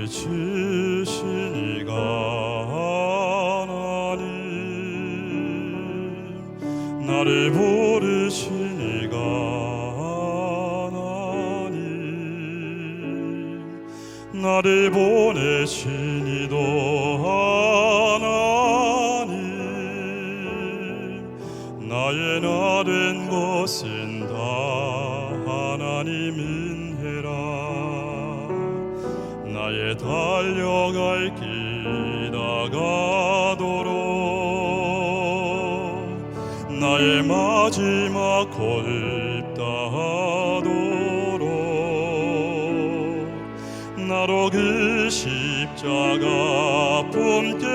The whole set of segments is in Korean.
지으신 이가 하나님, 나를 부르신 이가 하나님, 나를 보내신 이도 하나님, 나의 나 된 것은 다 하나님 은혜라. 나의 달려갈 길 다가도록, 나의 마지막 걸음 다하도록, 나로 그 십자가 품게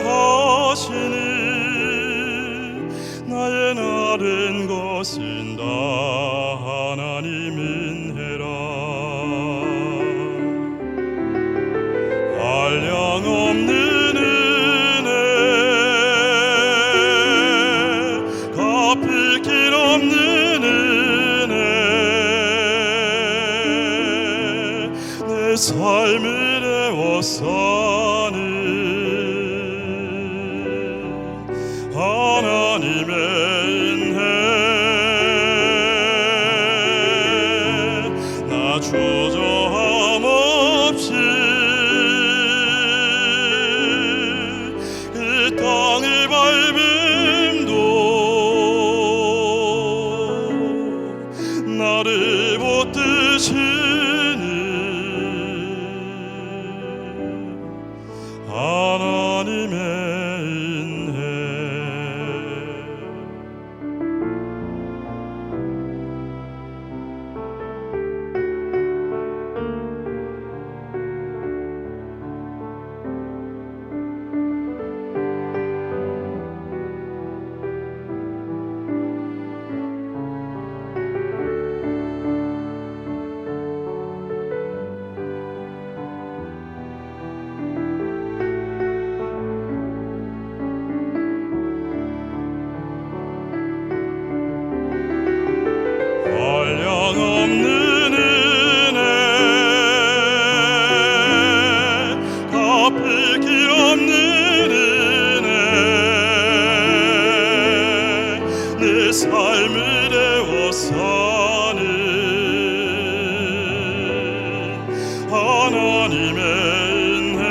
하시니, 나의 나 된 것은 다 하나님 은혜라. 한량없는 은혜, 갚을 길 없는 은혜, 내 삶을 애워싸는 하나님의 은혜. 나 주저함 없이 그 땅을 밟음도, 나를 붙드시니 하나님의 은혜. 한량없는 은혜, 갚을 길 없는 은혜, 내 삶을 애워싸는 하나님의 은혜.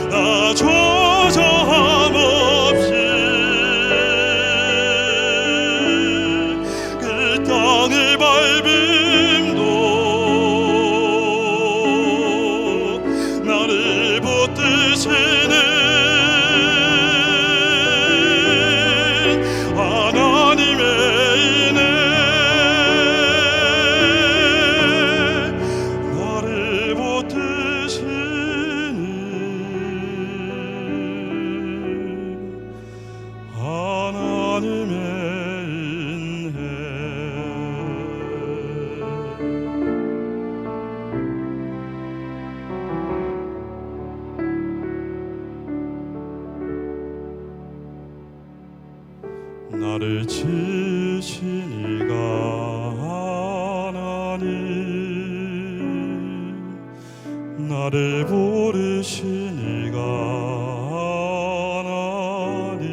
나 조저함 없이 그 땅을 밟음도, 나를 붙드시는 하나님의 은혜. 나를 붙드시는 하나님의 은혜. 나를 지으신 이가 하나님, 나를 부르신 이가 하나님,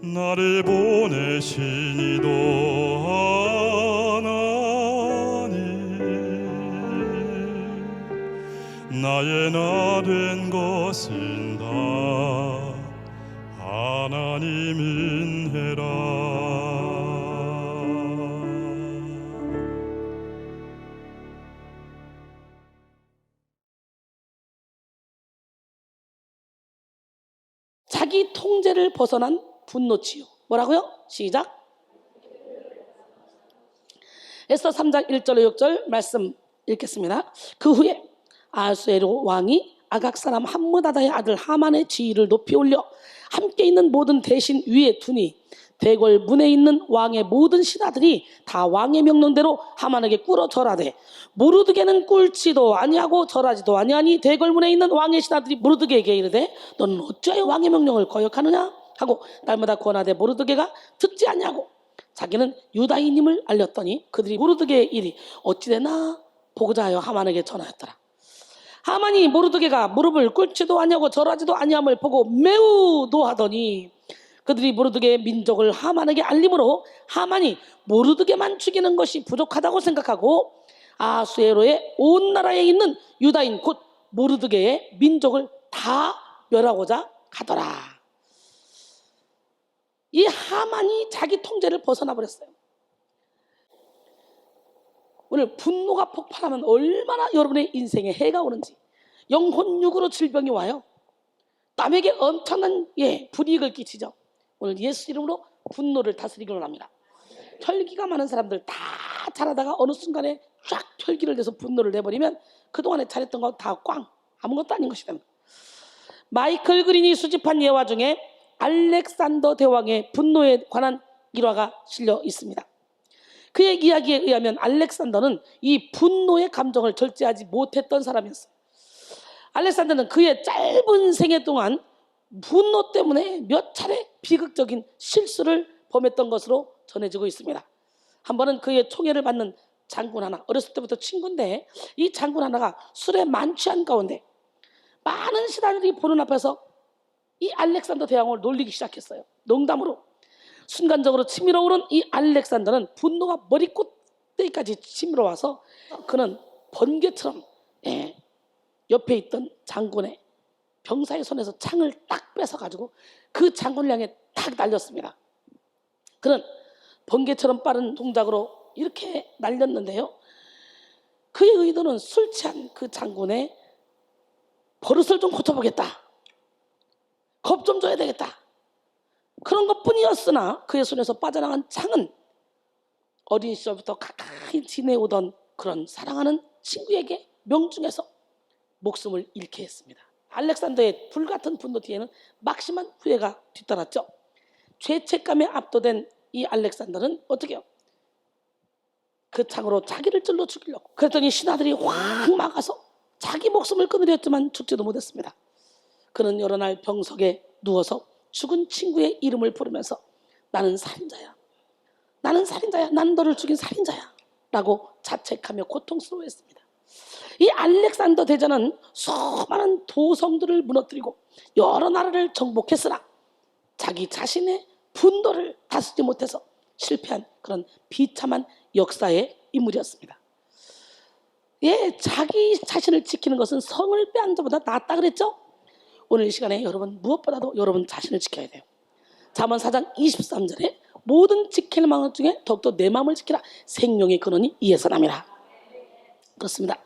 나를 보내신 이도 하나님, 나의 나 된 것은 다 하나님 은혜라. 자기 통제를 벗어난 분노치유. 뭐라고요? 시작. 에스더 3장 1절로 6절 말씀 읽겠습니다. 그 후에 아하수에로 왕이 아각 사람 함므다다의 아들 하만의 지위를 높이 올려 함께 있는 모든 대신 위에 두니, 대궐 문에 있는 왕의 모든 신하들이 다 왕의 명령대로 하만에게 꿇어 절하되, 모르드게는 꿇지도 아니하고 절하지도 아니하니 대궐 문에 있는 왕의 신하들이 모르드게에게 이르되, 너는 어찌하여 왕의 명령을 거역하느냐 하고 날마다 권하되 모르드게가 듣지 아니하고 자기는 유다인임을 알렸더니 그들이 모르드게의 일이 어찌되나 보고자 하여 하만에게 전하였더라. 하만이 모르드게가 무릎을 꿇지도 아니하고 절하지도 아니함을 보고 매우 노하더니 그들이 모르드게의 민족을 하만에게 알림으로 하만이 모르드게만 죽이는 것이 부족하다고 생각하고 아수에로의 온 나라에 있는 유다인 곧 모르드게의 민족을 다 멸하고자 하더라. 이 하만이 자기 통제를 벗어나 버렸어요. 오늘 분노가 폭발하면 얼마나 여러분의 인생에 해가 오는지, 영혼육으로 질병이 와요. 남에게 엄청난 불이익을 끼치죠. 오늘 예수 이름으로 분노를 다스리기 원합니다. 혈기가 많은 사람들 다 잘하다가 어느 순간에 쫙 혈기를 내서 분노를 내버리면 그동안에 잘했던 거 다 꽝, 아무것도 아닌 것이 됩니다. 마이클 그린이 수집한 예화 중에 알렉산더 대왕의 분노에 관한 일화가 실려 있습니다. 그의 이야기에 의하면 알렉산더는 이 분노의 감정을 절제하지 못했던 사람이었어요. 알렉산더는 그의 짧은 생애 동안 분노 때문에 몇 차례 비극적인 실수를 범했던 것으로 전해지고 있습니다. 한 번은 그의 총애를 받는 장군 하나, 어렸을 때부터 친구인데 이 장군 하나가 술에 만취한 가운데 많은 신하들이 보는 앞에서 이 알렉산더 대왕을 놀리기 시작했어요. 농담으로. 순간적으로 치밀어 오른 이 알렉산더는 분노가 머리끝까지 치밀어 와서 그는 번개처럼 옆에 있던 장군의 병사의 손에서 창을 딱 뺏어가지고 그 장군을 향해 딱 날렸습니다. 그는 번개처럼 빠른 동작으로 이렇게 날렸는데요. 그의 의도는 술 취한 그 장군의 버릇을 좀 고쳐보겠다. 겁 좀 줘야 되겠다. 그런 것뿐이었으나 그의 손에서 빠져나간 창은 어린 시절부터 가까이 지내오던 그런 사랑하는 친구에게 명중해서 목숨을 잃게 했습니다. 알렉산더의 불같은 분노 뒤에는 막심한 후회가 뒤따랐죠. 죄책감에 압도된 이 알렉산더는 어떻게 해요? 그 창으로 자기를 찔러 죽이려고 그랬더니 신하들이 확 막아서 자기 목숨을 끊으려 했지만 죽지도 못했습니다. 그는 여러 날 병석에 누워서 죽은 친구의 이름을 부르면서 나는 살인자야. 나는 살인자야. 나는 너를 죽인 살인자야. 라고 자책하며 고통스러워했습니다. 이 알렉산더 대전은 수많은 도성들을 무너뜨리고 여러 나라를 정복했으나 자기 자신의 분노를 다스리지 못해서 실패한 그런 비참한 역사의 인물이었습니다. 자기 자신을 지키는 것은 성을 빼앗는 자보다 낫다 그랬죠? 오늘 이 시간에 여러분 무엇보다도 여러분 자신을 지켜야 돼요. 잠언 4장 23절에 모든 지킬 마음 중에 더욱더 내 마음을 지키라. 생명의 근원이 이에서 납니다. 그렇습니다.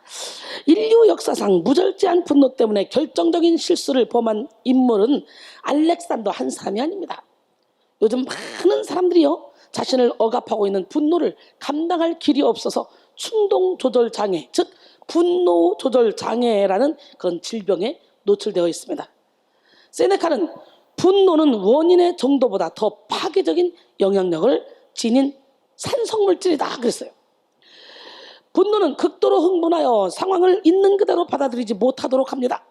인류 역사상 무절제한 분노 때문에 결정적인 실수를 범한 인물은 알렉산더 한 사람이 아닙니다. 요즘 많은 사람들이요 자신을 억압하고 있는 분노를 감당할 길이 없어서 충동 조절 장애, 즉 분노 조절 장애라는 그런 질병에 노출되어 있습니다. 세네카는 분노는 원인의 정도보다 더 파괴적인 영향력을 지닌 산성물질이다 그랬어요. 분노는 극도로 흥분하여 상황을 있는 그대로 받아들이지 못하도록 합니다.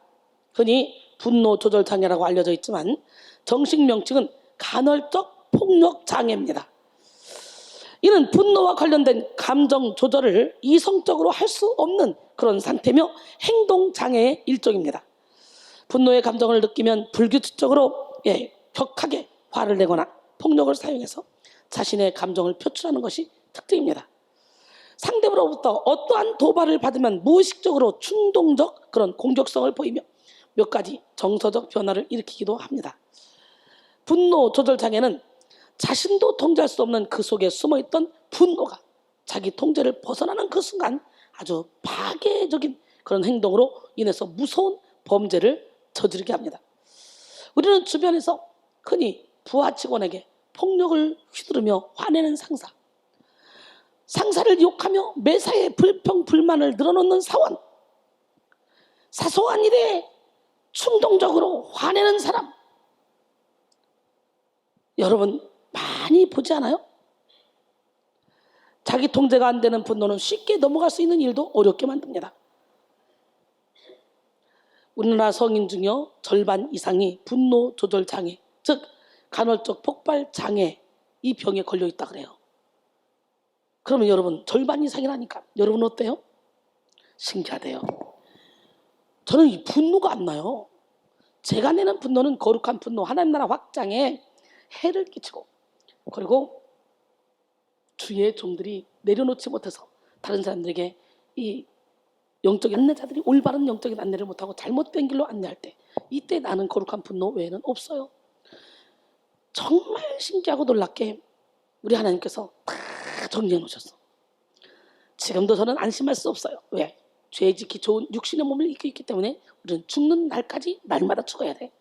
흔히 분노 조절 장애라고 알려져 있지만 정식 명칭은 간헐적 폭력 장애입니다. 이는 분노와 관련된 감정 조절을 이성적으로 할 수 없는 그런 상태며 행동 장애의 일종입니다. 분노의 감정을 느끼면 불규칙적으로 격하게 화를 내거나 폭력을 사용해서 자신의 감정을 표출하는 것이 특징입니다. 상대로부터 어떠한 도발을 받으면 무의식적으로 충동적 그런 공격성을 보이며 몇 가지 정서적 변화를 일으키기도 합니다. 분노 조절 장애는 자신도 통제할 수 없는 그 속에 숨어있던 분노가 자기 통제를 벗어나는 그 순간 아주 파괴적인 그런 행동으로 인해서 무서운 범죄를 저지르게 합니다. 우리는 주변에서 흔히 부하 직원에게 폭력을 휘두르며 화내는 상사를 욕하며 매사에 불평불만을 늘어놓는 사원, 사소한 일에 충동적으로 화내는 사람, 여러분 많이 보지 않아요? 자기 통제가 안 되는 분노는 쉽게 넘어갈 수 있는 일도 어렵게 만듭니다. 우리나라 성인 중에 절반 이상이 분노 조절 장애, 즉 간헐적 폭발 장애 이 병에 걸려 있다 그래요. 그러면 여러분 절반 이상이라니까. 여러분 어때요? 신기하대요. 저는 이 분노가 안 나요. 제가 내는 분노는 거룩한 분노, 하나님 나라 확장에 해를 끼치고, 그리고 주의 종들이 내려놓지 못해서 다른 사람들에게 이 영적인 안내자들이 올바른 영적인 안내를 못하고 잘못된 길로 안내할 때, 이때 나는 거룩한 분노 외에는 없어요. 정말 신기하고 놀랍게 우리 하나님께서 다 정리해 놓으셨어. 지금도 저는 안심할 수 없어요. 왜? 죄 지키 좋은 육신의 몸을 입고 있기 때문에 우리는 죽는 날까지 날마다 죽어야 돼.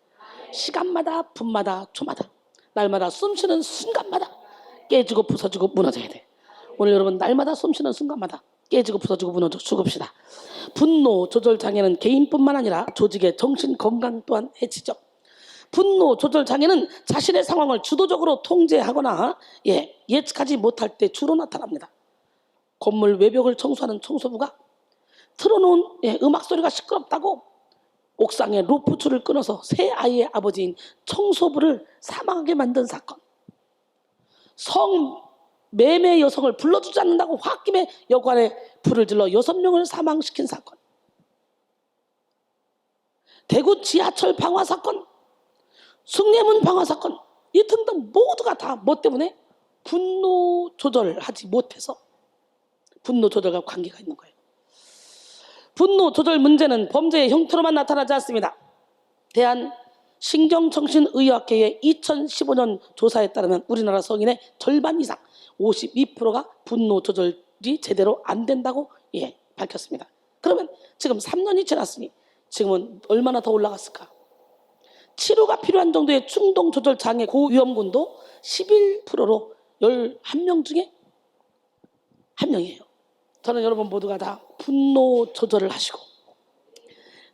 시간마다 분마다 초마다 날마다 숨쉬는 순간마다 깨지고 부서지고 무너져야 돼. 오늘 여러분 날마다 숨쉬는 순간마다 깨지고 부서지고 무너져 죽읍시다. 분노 조절 장애는 개인뿐만 아니라 조직의 정신 건강 또한 해치죠. 분노 조절 장애는 자신의 상황을 주도적으로 통제하거나 예측하지 못할 때 주로 나타납니다. 건물 외벽을 청소하는 청소부가 틀어놓은 음악 소리가 시끄럽다고 옥상에 루프줄을 끊어서 새 아이의 아버지인 청소부를 사망하게 만든 사건. 성매매 여성을 불러주지 않는다고 홧김에 여관에 불을 질러 6명을 사망시킨 사건. 대구 지하철 방화 사건, 숭례문 방화 사건, 이 등등 모두가 다 뭐 때문에? 분노 조절을 하지 못해서 분노 조절과 관계가 있는 거예요. 분노 조절 문제는 범죄의 형태로만 나타나지 않습니다. 대한신경정신의학회의 2015년 조사에 따르면 우리나라 성인의 절반 이상 52%가 분노 조절이 제대로 안 된다고 밝혔습니다. 그러면 지금 3년이 지났으니 지금은 얼마나 더 올라갔을까? 치료가 필요한 정도의 충동 조절 장애 고위험군도 11%로 11명 중에 1명이에요. 저는 여러분 모두가 다 분노 조절을 하시고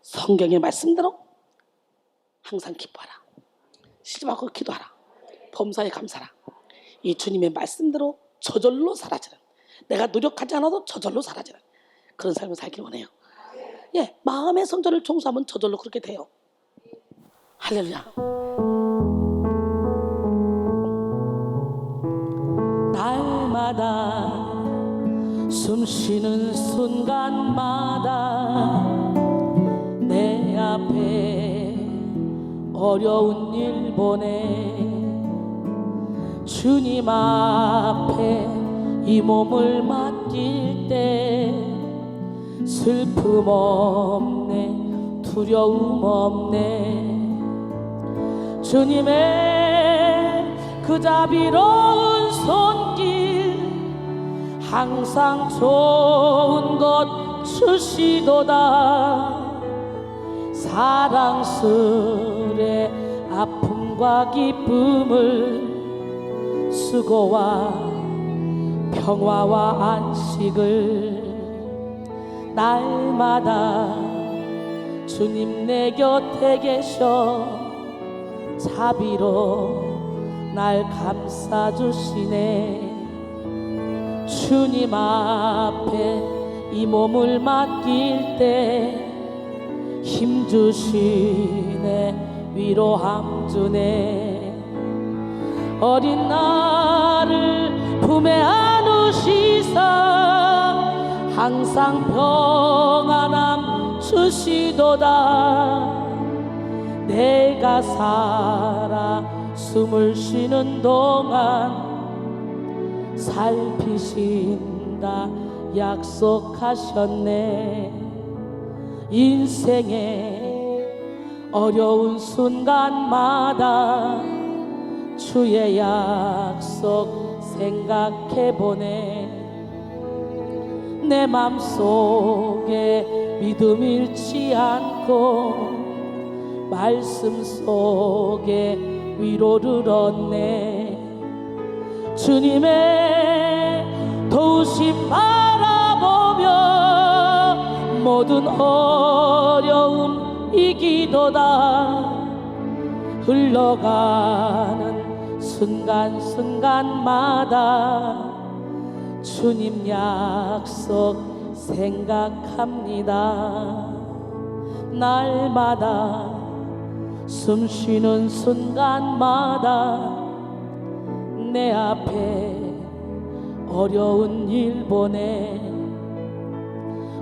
성경의 말씀대로 항상 기뻐하라, 시집하고 기도하라, 범사에 감사라. 이 주님의 말씀대로 저절로 사라지는, 내가 노력하지 않아도 저절로 사라지는 그런 삶을 살길 원해요. 마음의 성전을 청소하면 저절로 그렇게 돼요. 할렐루야. 날마다 숨쉬는 순간마다 내 앞에 어려운 일 보내 주님 앞에 이 몸을 맡길 때 슬픔 없네, 두려움 없네. 주님의 그 자비로운 손길 항상 좋은 것 주시도다. 사랑스레 아픔과 기쁨을, 수고와 평화와 안식을 날마다 주님 내 곁에 계셔 자비로 날 감싸주시네. 주님 앞에 이 몸을 맡길 때 힘주시네, 위로함 주네. 어린 나를 품에 안으시사 항상 평안함 주시도다. 내가 살아 숨을 쉬는 동안 살피신다 약속하셨네. 인생의 어려운 순간마다 주의 약속 생각해보네. 내 맘속에 믿음 잃지 않고 말씀 속에 위로를 얻네. 주님의 도우심 바라보며 모든 어려움 이기도다. 흘러가는 순간순간마다 주님 약속 생각합니다. 날마다 숨쉬는 순간마다 내 앞에 어려운 일 보내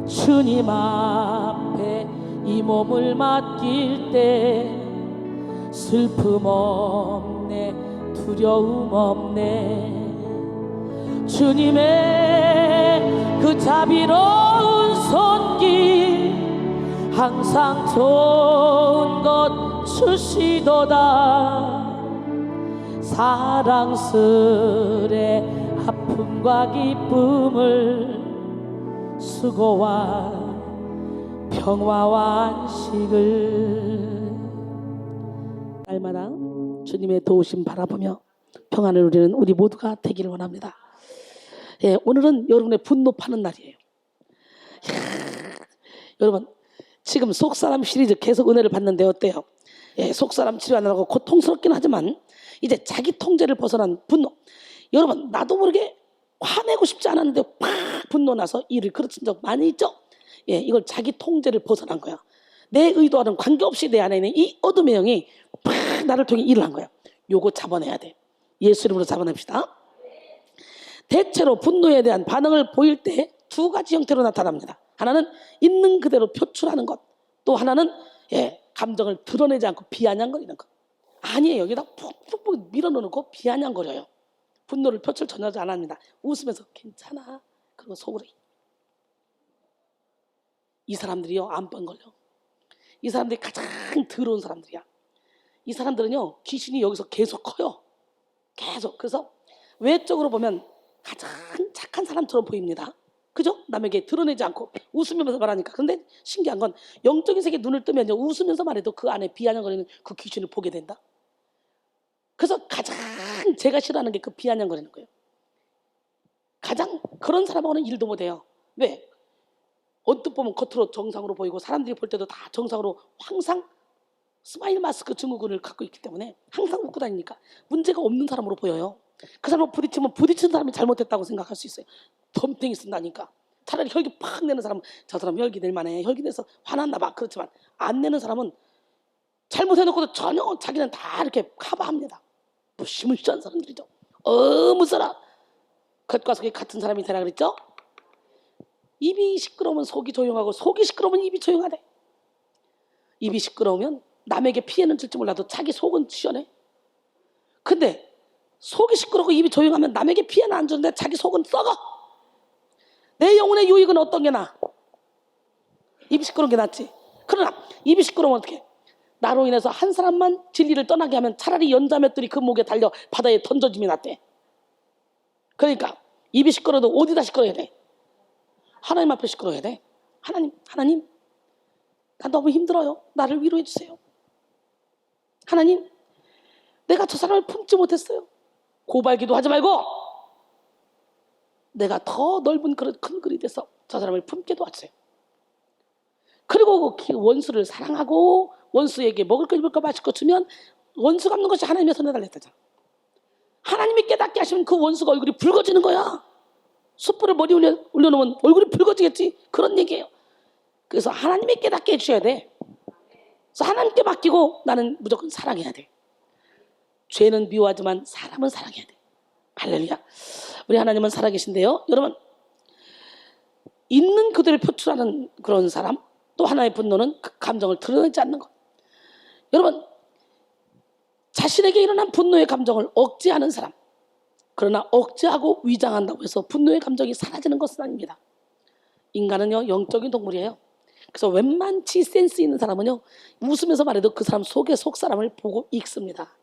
주님 앞에 이 몸을 맡길 때 슬픔 없네 두려움 없네 주님의 그 자비로운 손길 항상 좋은 것 주시도다 사랑스레 아픔과 기쁨을 수고와 평화와 안식을 날마다 주님의 도우심 바라보며 평안을 누리는 우리 모두가 되기를 원합니다. 예, 오늘은 여러분의 분노 파는 날이에요. 여러분 지금 속사람 시리즈 계속 은혜를 받는데 어때요? 예, 속사람 치료하느라고 고통스럽긴 하지만 이제 자기 통제를 벗어난 분노. 여러분 나도 모르게 화내고 싶지 않았는데 팍 분노나서 일을 그르친 적 많이 있죠? 예, 이걸 자기 통제를 벗어난 거야. 내 의도와는 관계없이 내 안에 있는 이 어둠의 영이 팍 나를 통해 일을 한 거야. 요거 잡아내야 돼. 예수 이름으로 잡아냅시다. 대체로 분노에 대한 반응을 보일 때 두 가지 형태로 나타납니다. 하나는 있는 그대로 표출하는 것, 또 하나는 감정을 드러내지 않고 비아냥거리는 것. 아니에요. 여기다 푹푹 밀어넣고 비아냥거려요. 분노를 표출 전혀 안 합니다. 웃으면서 괜찮아. 그리고 속으로 이 사람들이요 암병 걸려. 이 사람들이 가장 더러운 사람들이야. 이 사람들은요 귀신이 여기서 계속 커요. 계속. 그래서 외적으로 보면 가장 착한 사람처럼 보입니다. 그죠? 남에게 드러내지 않고 웃으면서 말하니까. 그런데 신기한 건 영적인 세계에 눈을 뜨면 웃으면서 말해도 그 안에 비아냥거리는 그 귀신을 보게 된다. 그래서 가장 제가 싫어하는 게 그 비아냥거리는 거예요. 가장 그런 사람하고는 일도 못해요. 왜? 언뜻 보면 겉으로 정상으로 보이고 사람들이 볼 때도 다 정상으로 항상 스마일 마스크 증후군을 갖고 있기 때문에 항상 웃고 다니니까 문제가 없는 사람으로 보여요. 그 사람을 부딪히면 부딪힌 사람이 잘못했다고 생각할 수 있어요. 덤탱이 쓴다니까. 차라리 혈기 팍 내는 사람은 저 사람 혈기 낼 만해. 혈기 내서 화났나 봐. 그렇지만 안 내는 사람은 잘못해놓고도 전혀 자기는 다 이렇게 커버합니다. 무시무시한 사람들이죠. 무서라. 겉과 속이 같은 사람이 되라 그랬죠. 입이 시끄러우면 속이 조용하고 속이 시끄러우면 입이 조용하대. 입이 시끄러우면 남에게 피해는 줄지 몰라도 자기 속은 시원해. 근데 속이 시끄럽고 입이 조용하면 남에게 피해는 안 주는데 자기 속은 썩어. 내 영혼의 유익은 어떤 게 나아? 입이 시끄러운 게 낫지. 그러나 입이 시끄러우면 어떻게? 나로 인해서 한 사람만 진리를 떠나게 하면 차라리 연자맷들이 그 목에 달려 바다에 던져짐이 낫대. 그러니까 입이 시끄러워도 어디다 시끄러워야 돼? 하나님 앞에 시끄러워야 돼. 하나님 나 너무 힘들어요. 나를 위로해 주세요. 하나님 내가 저 사람을 품지 못했어요. 고발기도 하지 말고 내가 더 넓은 그런 큰 글이 돼서 저 사람을 품게도 하세요. 그리고 그 원수를 사랑하고 원수에게 먹을 거 입을 거 마실 거 주면 원수 갚는 것이 하나님의 손에 달렸다잖아. 하나님이 깨닫게 하시면 그 원수가 얼굴이 붉어지는 거야. 숯불을 머리에 올려놓으면 얼굴이 붉어지겠지. 그런 얘기예요. 그래서 하나님이 깨닫게 해주셔야 돼. 그래서 하나님께 맡기고 나는 무조건 사랑해야 돼. 죄는 미워하지만 사람은 사랑해야 돼. 할렐루야. 우리 하나님은 살아계신데요. 여러분 있는 그대로 표출하는 그런 사람, 또 하나의 분노는 그 감정을 드러내지 않는 것. 여러분 자신에게 일어난 분노의 감정을 억제하는 사람, 그러나 억제하고 위장한다고 해서 분노의 감정이 사라지는 것은 아닙니다. 인간은요 영적인 동물이에요. 그래서 웬만치 센스 있는 사람은요 웃으면서 말해도 그 사람 속의 속사람을 보고 읽습니다.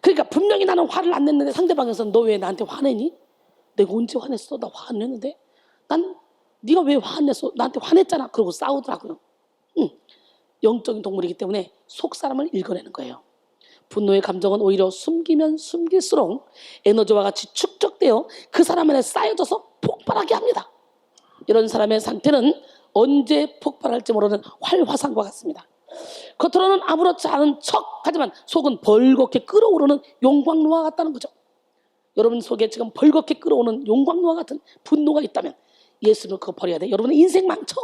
그러니까 분명히 나는 화를 안 냈는데 상대방에서는 너 왜 나한테 화내니? 내가 언제 화냈어? 나 화 안 냈는데? 난 네가 왜 화 안 냈어? 나한테 화냈잖아. 그러고 싸우더라고요. 영적인 동물이기 때문에 속사람을 읽어내는 거예요. 분노의 감정은 오히려 숨기면 숨길수록 에너지와 같이 축적되어 그 사람 안에 쌓여져서 폭발하게 합니다. 이런 사람의 상태는 언제 폭발할지 모르는 활화산과 같습니다. 겉으로는 아무렇지 않은 척 하지만 속은 벌겋게 끓어오르는 용광로와 같다는 거죠. 여러분 속에 지금 벌겋게 끓어오는 용광로와 같은 분노가 있다면 예수는 그거 버려야 돼. 여러분의 인생 망쳐.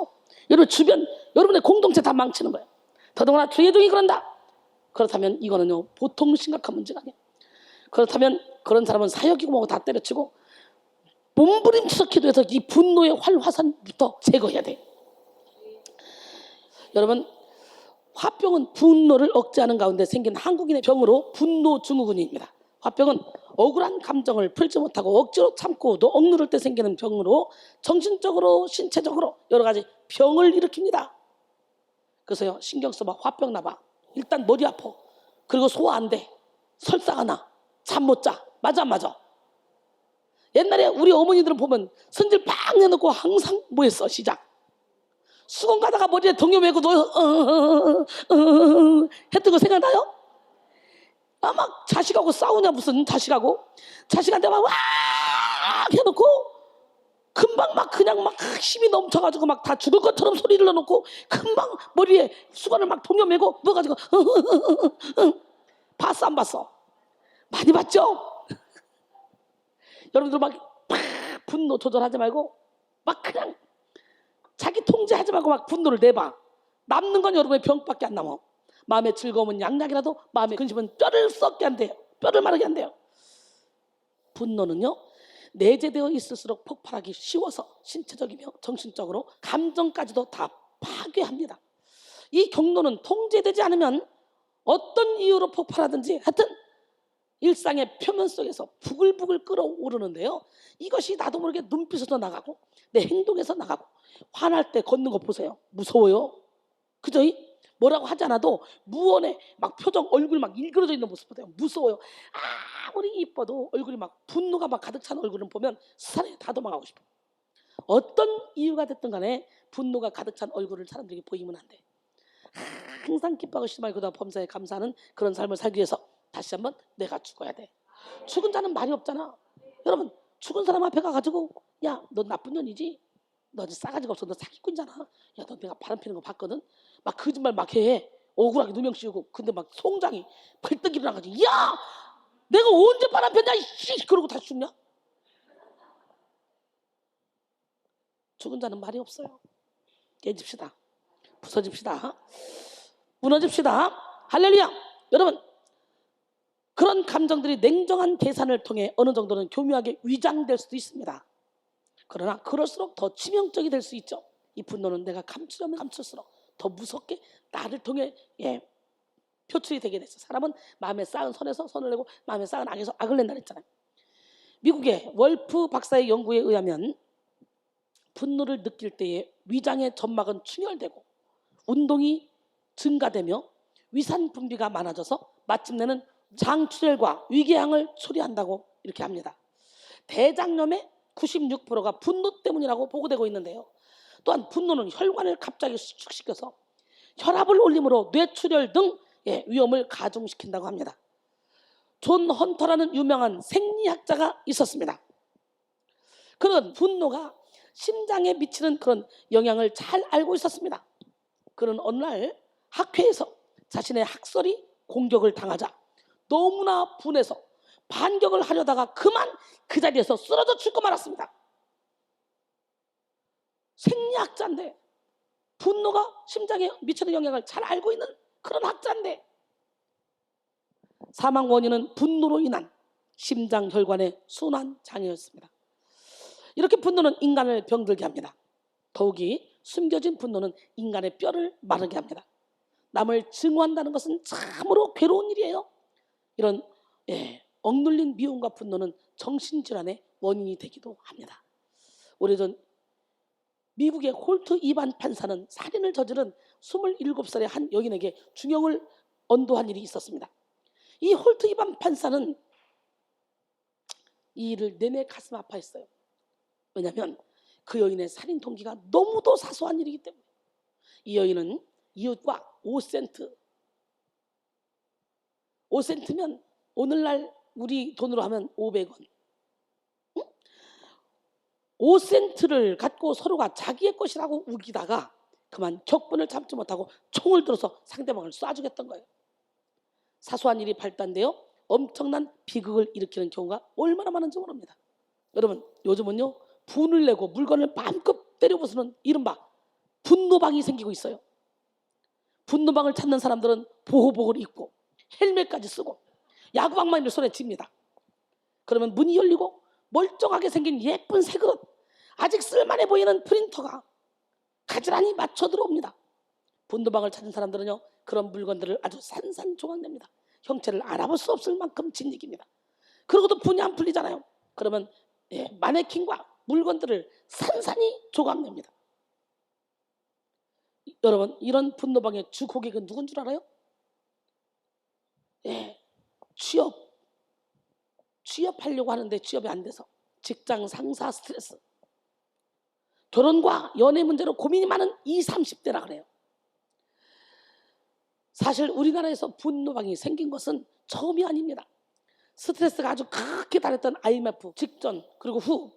여러분 주변, 여러분의 공동체 다 망치는 거예요. 더더구나 주의 종이 그런다. 그렇다면 이거는요 보통 심각한 문제가 아니에요. 그렇다면 그런 사람은 사역이고 뭐고 다 때려치고 몸부림쳐서 기도해서 이 분노의 활화산부터 제거해야 돼. 여러분, 화병은 분노를 억제하는 가운데 생긴 한국인의 병으로 분노 증후군입니다. 화병은 억울한 감정을 풀지 못하고 억지로 참고도 억누를 때 생기는 병으로 정신적으로 신체적으로 여러 가지 병을 일으킵니다. 그래서요, 신경 써봐. 화병 나봐. 일단 머리 아파. 그리고 소화 안 돼. 설사가 나. 잠 못 자. 맞아 안 맞아? 옛날에 우리 어머니들은 보면 손질 팍 내놓고 항상 뭐 했어? 시작. 수건 가다가 머리에 동요 메고 했던 거 생각나요? 막 자식하고 싸우냐 무슨 자식한테 막 해놓고 금방 막 그냥 막 힘이 넘쳐가지고 막 다 죽을 것처럼 소리를 넣어놓고 금방 머리에 수건을 막 동요 메고 누워가지고 봤어 안 봤어? 많이 봤죠? 여러분들 막 분노 조절하지 말고 막 그냥 자기 통제하지 말고 막 분노를 내봐. 남는 건 여러분의 병밖에 안 남아. 마음의 즐거움은 양약이라도 마음의 근심은 뼈를 썩게 한대요. 뼈를 마르게 한대요. 분노는요, 내재되어 있을수록 폭발하기 쉬워서 신체적이며 정신적으로 감정까지도 다 파괴합니다. 이 경로는 통제되지 않으면 어떤 이유로 폭발하든지 하여튼 일상의 표면 속에서 부글부글 끓어오르는데요. 이것이 나도 모르게 눈빛에서 나가고 내 행동에서 나가고 화날 때 걷는 거 보세요. 무서워요. 그죠? 뭐라고 하지 않아도 무언의 막 표정 얼굴 막 일그러져 있는 모습 보세요. 무서워요. 아무리 이뻐도 얼굴이 막 분노가 막 가득 찬 얼굴을 보면 스산에 다 도망가고 싶어. 어떤 이유가 됐든 간에 분노가 가득 찬 얼굴을 사람들에게 보이면 안 돼. 항상 기뻐하고 싶지 말고 범사에 감사하는 그런 삶을 살기 위해서 다시 한번 내가 죽어야 돼. 죽은 자는 말이 없잖아. 여러분, 죽은 사람 앞에 가가지고 야, 너 나쁜 년이지? 너 아직 싸가지가 없어. 너 사기꾼이잖아. 야, 너 내가 바람 피는 거 봤거든? 막 거짓말 막 해. 억울하게 누명 씌우고. 근데 막 송장이 벌떡 일어나가지고 야! 내가 언제 바람 폈냐? 씨! 그러고 다시 죽냐? 죽은 자는 말이 없어요. 깨집시다. 부서집시다. 무너집시다. 할렐루야. 여러분, 그런 감정들이 냉정한 계산을 통해 어느 정도는 교묘하게 위장될 수도 있습니다. 그러나 그럴수록 더 치명적이 될 수 있죠. 이 분노는 내가 감추려면 감출수록 더 무섭게 나를 통해 표출이 되게 됐어요. 사람은 마음에 쌓은 선에서 선을 내고 마음에 쌓은 악에서 악을 낸다 그랬잖아요. 미국의 월프 박사의 연구에 의하면 분노를 느낄 때에 위장의 점막은 충혈되고 운동이 증가되며 위산 분비가 많아져서 마침내는 장출혈과 위궤양을 초래한다고 이렇게 합니다. 대장염의 96%가 분노 때문이라고 보고되고 있는데요. 또한 분노는 혈관을 갑자기 수축시켜서 혈압을 올림으로 뇌출혈 등 위험을 가중시킨다고 합니다. 존 헌터라는 유명한 생리학자가 있었습니다. 그는 분노가 심장에 미치는 그런 영향을 잘 알고 있었습니다. 그는 어느 날 학회에서 자신의 학설이 공격을 당하자 너무나 분해서 반격을 하려다가 그만 그 자리에서 쓰러져 죽고 말았습니다. 생리학자인데 분노가 심장에 미치는 영향을 잘 알고 있는 그런 학자인데 사망 원인은 분노로 인한 심장혈관의 순환 장애였습니다. 이렇게 분노는 인간을 병들게 합니다. 더욱이 숨겨진 분노는 인간의 뼈를 마르게 합니다. 남을 증오한다는 것은 참으로 괴로운 일이에요. 이런 억눌린 미움과 분노는 정신질환의 원인이 되기도 합니다. 오래전 미국의 홀트 이반 판사는 살인을 저지른 27살의 한 여인에게 중형을 언도한 일이 있었습니다. 이 홀트 이반 판사는 이 일을 내내 가슴 아파했어요. 왜냐하면 그 여인의 살인 동기가 너무도 사소한 일이기 때문에. 이 여인은 이웃과 5센트면 오늘날 우리 돈으로 하면 500원. 5센트를 갖고 서로가 자기의 것이라고 우기다가 그만 격분을 참지 못하고 총을 들어서 상대방을 쏴주겠던 거예요. 사소한 일이 발단되어 엄청난 비극을 일으키는 경우가 얼마나 많은지 모릅니다. 여러분, 요즘은요 분을 내고 물건을 마음껏 때려부수는 이른바 분노방이 생기고 있어요. 분노방을 찾는 사람들은 보호복을 입고 헬멧까지 쓰고 야구방망이를 손에 쥡니다. 그러면 문이 열리고 멀쩡하게 생긴 예쁜 새 그릇, 아직 쓸만해 보이는 프린터가 가지런히 맞춰 들어옵니다. 분노방을 찾은 사람들은요, 그런 물건들을 아주 산산조각냅니다. 형체를 알아볼 수 없을 만큼 진익입니다. 그러고도 분이 안 풀리잖아요. 그러면 마네킹과 물건들을 산산히 조각냅니다. 여러분, 이런 분노방의 주 고객은 누군 줄 알아요? 취업하려고 하는데 취업이 안 돼서 직장 상사 스트레스, 결혼과 연애 문제로 고민이 많은 20, 30대라 그래요. 사실 우리나라에서 분노방이 생긴 것은 처음이 아닙니다. 스트레스가 아주 크게 달했던 IMF 직전 그리고 후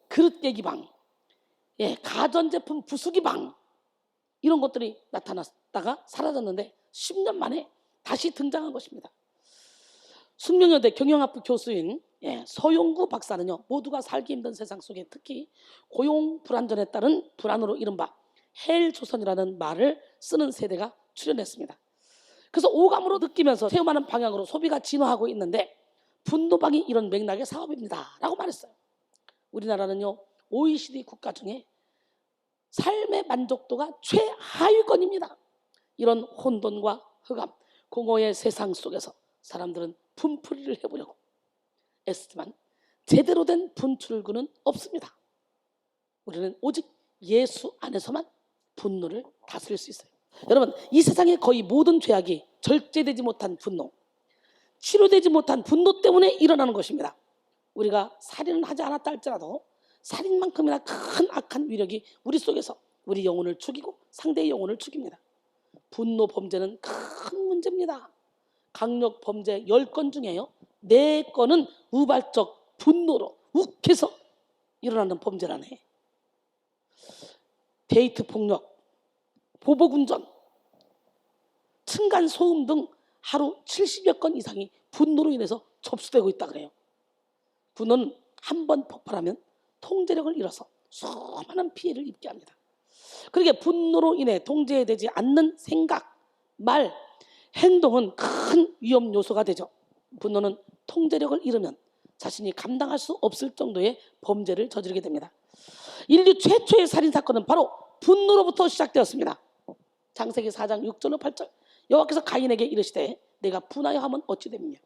그릇 깨기방, 가전제품 부수기방, 이런 것들이 나타났다가 사라졌는데 10년 만에 다시 등장한 것입니다. 숙명여대 경영학부 교수인 서용구 박사는요, 모두가 살기 힘든 세상 속에 특히 고용 불안전에 따른 불안으로 이른바 헬조선이라는 말을 쓰는 세대가 출현했습니다. 그래서 오감으로 느끼면서 체험하는 방향으로 소비가 진화하고 있는데 분노방이 이런 맥락의 사업입니다 라고 말했어요. 우리나라는요, OECD 국가 중에 삶의 만족도가 최하위권입니다. 이런 혼돈과 흑암, 공허의 세상 속에서 사람들은 분풀이를 해보려고 애쓰지만 제대로 된 분출구는 없습니다. 우리는 오직 예수 안에서만 분노를 다스릴 수 있어요. 여러분, 이 세상의 거의 모든 죄악이 절제되지 못한 분노, 치료되지 못한 분노 때문에 일어나는 것입니다. 우리가 살인을 하지 않았다 할지라도 살인만큼이나 큰 악한 위력이 우리 속에서 우리 영혼을 죽이고 상대의 영혼을 죽입니다. 분노 범죄는 큰 문제입니다. 강력 범죄 10건 중에요, 4건은 우발적 분노로 욱해서 일어나는 범죄라네. 데이트 폭력, 보복운전, 층간소음 등 하루 70여 건 이상이 분노로 인해서 접수되고 있다 그래요. 분노는 한 번 폭발하면 통제력을 잃어서 수많은 피해를 입게 합니다. 그러게 분노로 인해 통제되지 않는 생각, 말, 행동은 큰 위험 요소가 되죠. 분노는 통제력을 잃으면 자신이 감당할 수 없을 정도의 범죄를 저지르게 됩니다. 인류 최초의 살인사건은 바로 분노로부터 시작되었습니다. 창세기 4장 6절로 8절, 여호와께서 가인에게 이르시되 내가 분하여 하면 어찌 됨이냐,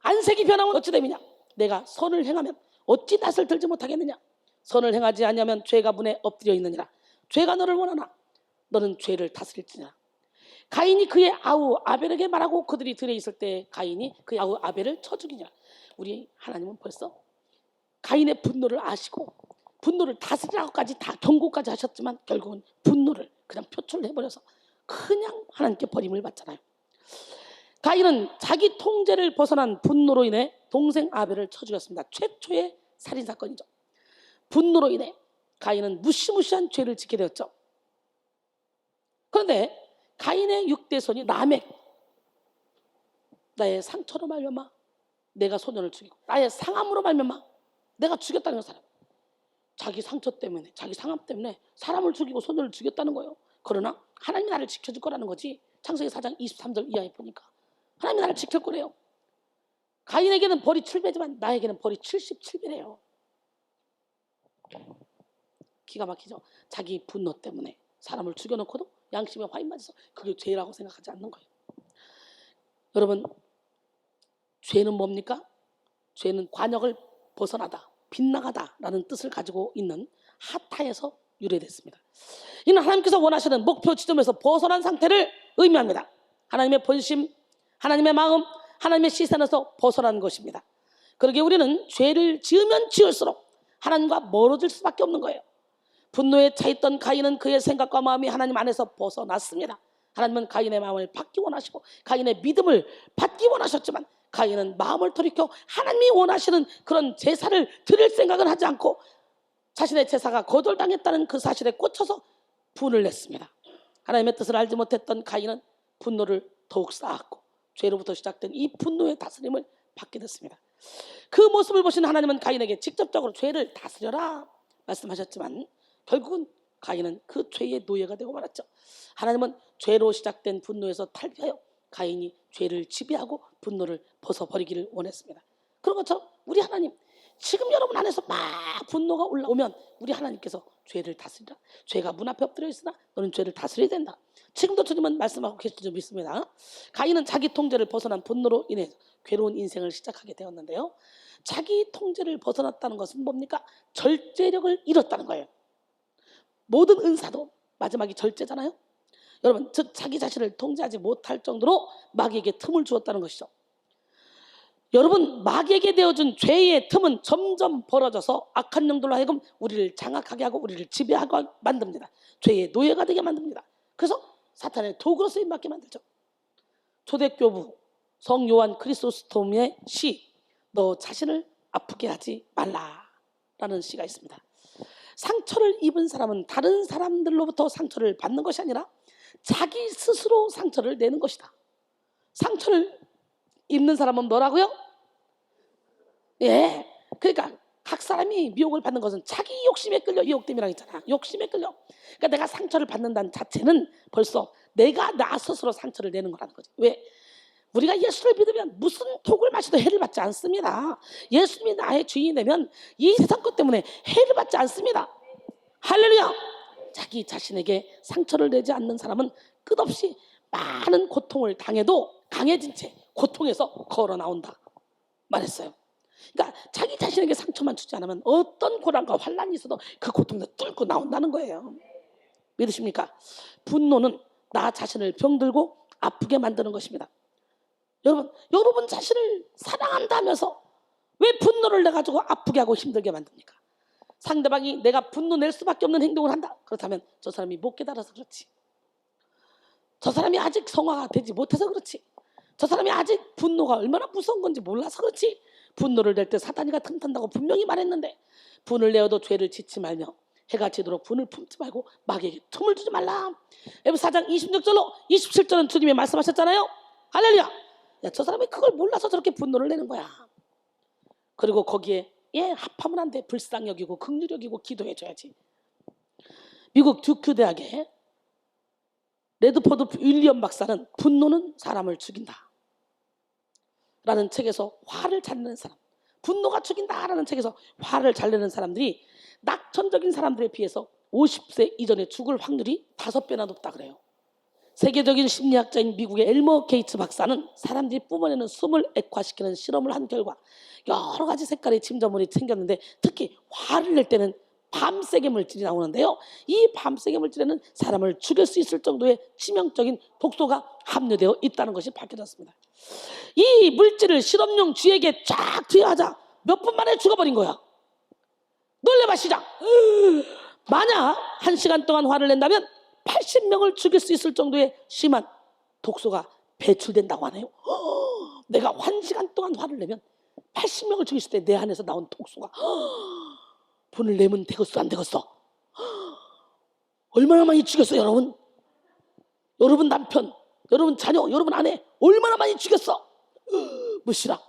안색이 변하면 어찌 됨이냐, 내가 선을 행하면 어찌 낯을 들지 못하겠느냐, 선을 행하지 아니하면 죄가 문에 엎드려 있느니라. 죄가 너를 원하나 너는 죄를 다스릴지니라. 가인이 그의 아우 아벨에게 말하고 그들이 들에 있을 때 가인이 그의 아우 아벨을 쳐 죽이니라. 우리 하나님은 벌써 가인의 분노를 아시고 분노를 다스리라고까지 다 경고까지 하셨지만 결국은 분노를 그냥 표출해버려서 그냥 하나님께 버림을 받잖아요. 가인은 자기 통제를 벗어난 분노로 인해 동생 아벨을 쳐 죽였습니다. 최초의 살인사건이죠. 분노로 인해 가인은 무시무시한 죄를 짓게 되었죠. 그런데 가인의 6대 손이 라멕, 나의 상처로 말미암아 내가 소년을 죽이고 나의 상함으로 말미암아 내가 죽였다는 사람, 자기 상처 때문에 자기 상함 때문에 사람을 죽이고 소년을 죽였다는 거예요. 그러나 하나님이 나를 지켜줄 거라는 거지. 창세기 4장 23절 이하에 보니까 하나님이 나를 지킬 거래요. 가인에게는 벌이 7배지만 나에게는 벌이 77배래요. 기가 막히죠. 자기 분노 때문에 사람을 죽여놓고도 양심에 화인맞아서 그게 죄라고 생각하지 않는 거예요. 여러분, 죄는 뭡니까? 죄는 관역을 벗어나다, 빗나가다라는 뜻을 가지고 있는 하타에서 유래됐습니다. 이는 하나님께서 원하시는 목표 지점에서 벗어난 상태를 의미합니다. 하나님의 본심, 하나님의 마음, 하나님의 시선에서 벗어난 것입니다. 그러기에 우리는 죄를 지으면 지을수록 하나님과 멀어질 수밖에 없는 거예요. 분노에 차있던 가인은 그의 생각과 마음이 하나님 안에서 벗어났습니다. 하나님은 가인의 마음을 받기 원하시고 가인의 믿음을 받기 원하셨지만 가인은 마음을 돌이켜 하나님이 원하시는 그런 제사를 드릴 생각은 하지 않고 자신의 제사가 거절당했다는 그 사실에 꽂혀서 분을 냈습니다. 하나님의 뜻을 알지 못했던 가인은 분노를 더욱 쌓았고 죄로부터 시작된 이 분노의 다스림을 받게 됐습니다. 그 모습을 보신 하나님은 가인에게 직접적으로 죄를 다스려라 말씀하셨지만 결국은 가인은 그 죄의 노예가 되고 말았죠. 하나님은 죄로 시작된 분노에서 탈피하여 가인이 죄를 지배하고 분노를 벗어버리기를 원했습니다. 그런 것처럼 우리 하나님, 지금 여러분 안에서 막 분노가 올라오면 우리 하나님께서 죄를 다스리라. 죄가 문 앞에 엎드려 있으나 너는 죄를 다스려야 된다. 지금도 주님은 말씀하고 계실 줄 믿습니다. 가인은 자기 통제를 벗어난 분노로 인해 괴로운 인생을 시작하게 되었는데요. 자기 통제를 벗어났다는 것은 뭡니까? 절제력을 잃었다는 거예요. 모든 은사도 마지막이 절제잖아요. 여러분, 즉 자기 자신을 통제하지 못할 정도로 마귀에게 틈을 주었다는 것이죠. 여러분, 마귀에게 되어준 죄의 틈은 점점 벌어져서 악한 영들로 하여금 우리를 장악하게 하고 우리를 지배하게 만듭니다. 죄의 노예가 되게 만듭니다. 그래서 사탄의 도구로 쓰임받게 만들죠. 초대교부 성 요한 크리소스톰의 시, 너 자신을 아프게 하지 말라라는 시가 있습니다. 상처를 입은 사람은 다른 사람들로부터 상처를 받는 것이 아니라 자기 스스로 상처를 내는 것이다. 상처를 입는 사람은 뭐라고요? 예, 그러니까 각 사람이 미혹을 받는 것은 자기 욕심에 끌려 미혹됨이라고 했잖아. 욕심에 끌려. 그러니까 내가 상처를 받는다는 자체는 벌써 내가 나 스스로 상처를 내는 거라는 거지. 왜? 우리가 예수를 믿으면 무슨 독을 마셔도 해를 받지 않습니다. 예수님이 나의 주인이 되면 이 세상 것 때문에 해를 받지 않습니다. 할렐루야. 자기 자신에게 상처를 내지 않는 사람은 끝없이 많은 고통을 당해도 강해진 채 고통에서 걸어 나온다 말했어요. 그러니까 자기 자신에게 상처만 주지 않으면 어떤 고난과 환난이 있어도 그 고통을 뚫고 나온다는 거예요. 믿으십니까? 분노는 나 자신을 병들고 아프게 만드는 것입니다. 여러분 자신을 사랑한다면서 왜 분노를 내가지고 아프게 하고 힘들게 만듭니까? 상대방이 내가 분노 낼 수밖에 없는 행동을 한다. 그렇다면 저 사람이 못 깨달아서 그렇지. 저 사람이 아직 성화가 되지 못해서 그렇지. 저 사람이 아직 분노가 얼마나 무서운 건지 몰라서 그렇지. 분노를 낼 때 사탄이가 틈탄다고 분명히 말했는데 분을 내어도 죄를 짓지 말며 해가 지도록 분을 품지 말고 마귀에게 틈을 주지 말라. 에베소 4장 26절로 27절은 주님이 말씀하셨잖아요. 할렐루야. 야, 저 사람이 그걸 몰라서 저렇게 분노를 내는 거야. 그리고 거기에 합하면 안 돼. 불쌍히 여기고 긍휼히 여기고 기도해줘야지. 미국 듀크 대학의 레드포드 윌리엄 박사는 분노는 사람을 죽인다 라는 책에서 화를 잘 내는 사람, 분노가 죽인다 라는 책에서 화를 잘 내는 사람들이 낙천적인 사람들에 비해서 50세 이전에 죽을 확률이 5배나 높다 그래요. 세계적인 심리학자인 미국의 엘머 게이츠 박사는 사람들이 뿜어내는 숨을 액화시키는 실험을 한 결과 여러 가지 색깔의 침전물이 생겼는데 특히 화를 낼 때는 밤새개 물질이 나오는데요. 이 밤새개 물질에는 사람을 죽일 수 있을 정도의 치명적인 독소가 함유되어 있다는 것이 밝혀졌습니다. 이 물질을 실험용 쥐에게 쫙 투여하자 몇 분 만에 죽어버린 거야. 놀래봐 시작. 만약 1시간 동안 화를 낸다면 80명을 죽일 수 있을 정도의 심한 독소가 배출된다고 하네요. 내가 1시간 동안 화를 내면 80명을 죽였을 때 내 안에서 나온 독소가 분을 내면 되겠어 안 되겠어? 얼마나 많이 죽였어 여러분? 여러분 남편, 여러분 자녀, 여러분 아내 얼마나 많이 죽였어? 무시라.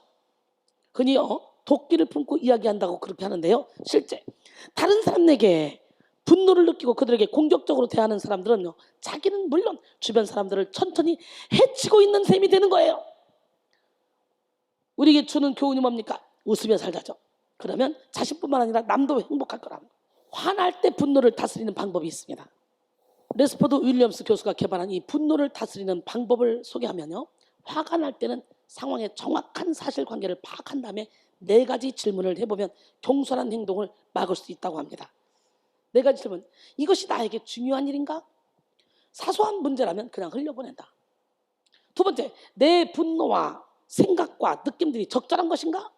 흔히요 도끼를 품고 이야기한다고 그렇게 하는데요. 실제 다른 사람에게 분노를 느끼고 그들에게 공격적으로 대하는 사람들은요 자기는 물론 주변 사람들을 천천히 해치고 있는 셈이 되는 거예요. 우리에게 주는 교훈이 뭡니까? 웃으며 살자죠. 그러면 자신뿐만 아니라 남도 행복할 거라는 거예요. 화날 때 분노를 다스리는 방법이 있습니다. 레스포드 윌리엄스 교수가 개발한 이 분노를 다스리는 방법을 소개하면요, 화가 날 때는 상황의 정확한 사실관계를 파악한 다음에 4가지 질문을 해보면 경솔한 행동을 막을 수 있다고 합니다. 4가지 질문. 이것이 나에게 중요한 일인가? 사소한 문제라면 그냥 흘려보낸다. 2번째, 내 분노와 생각과 느낌들이 적절한 것인가?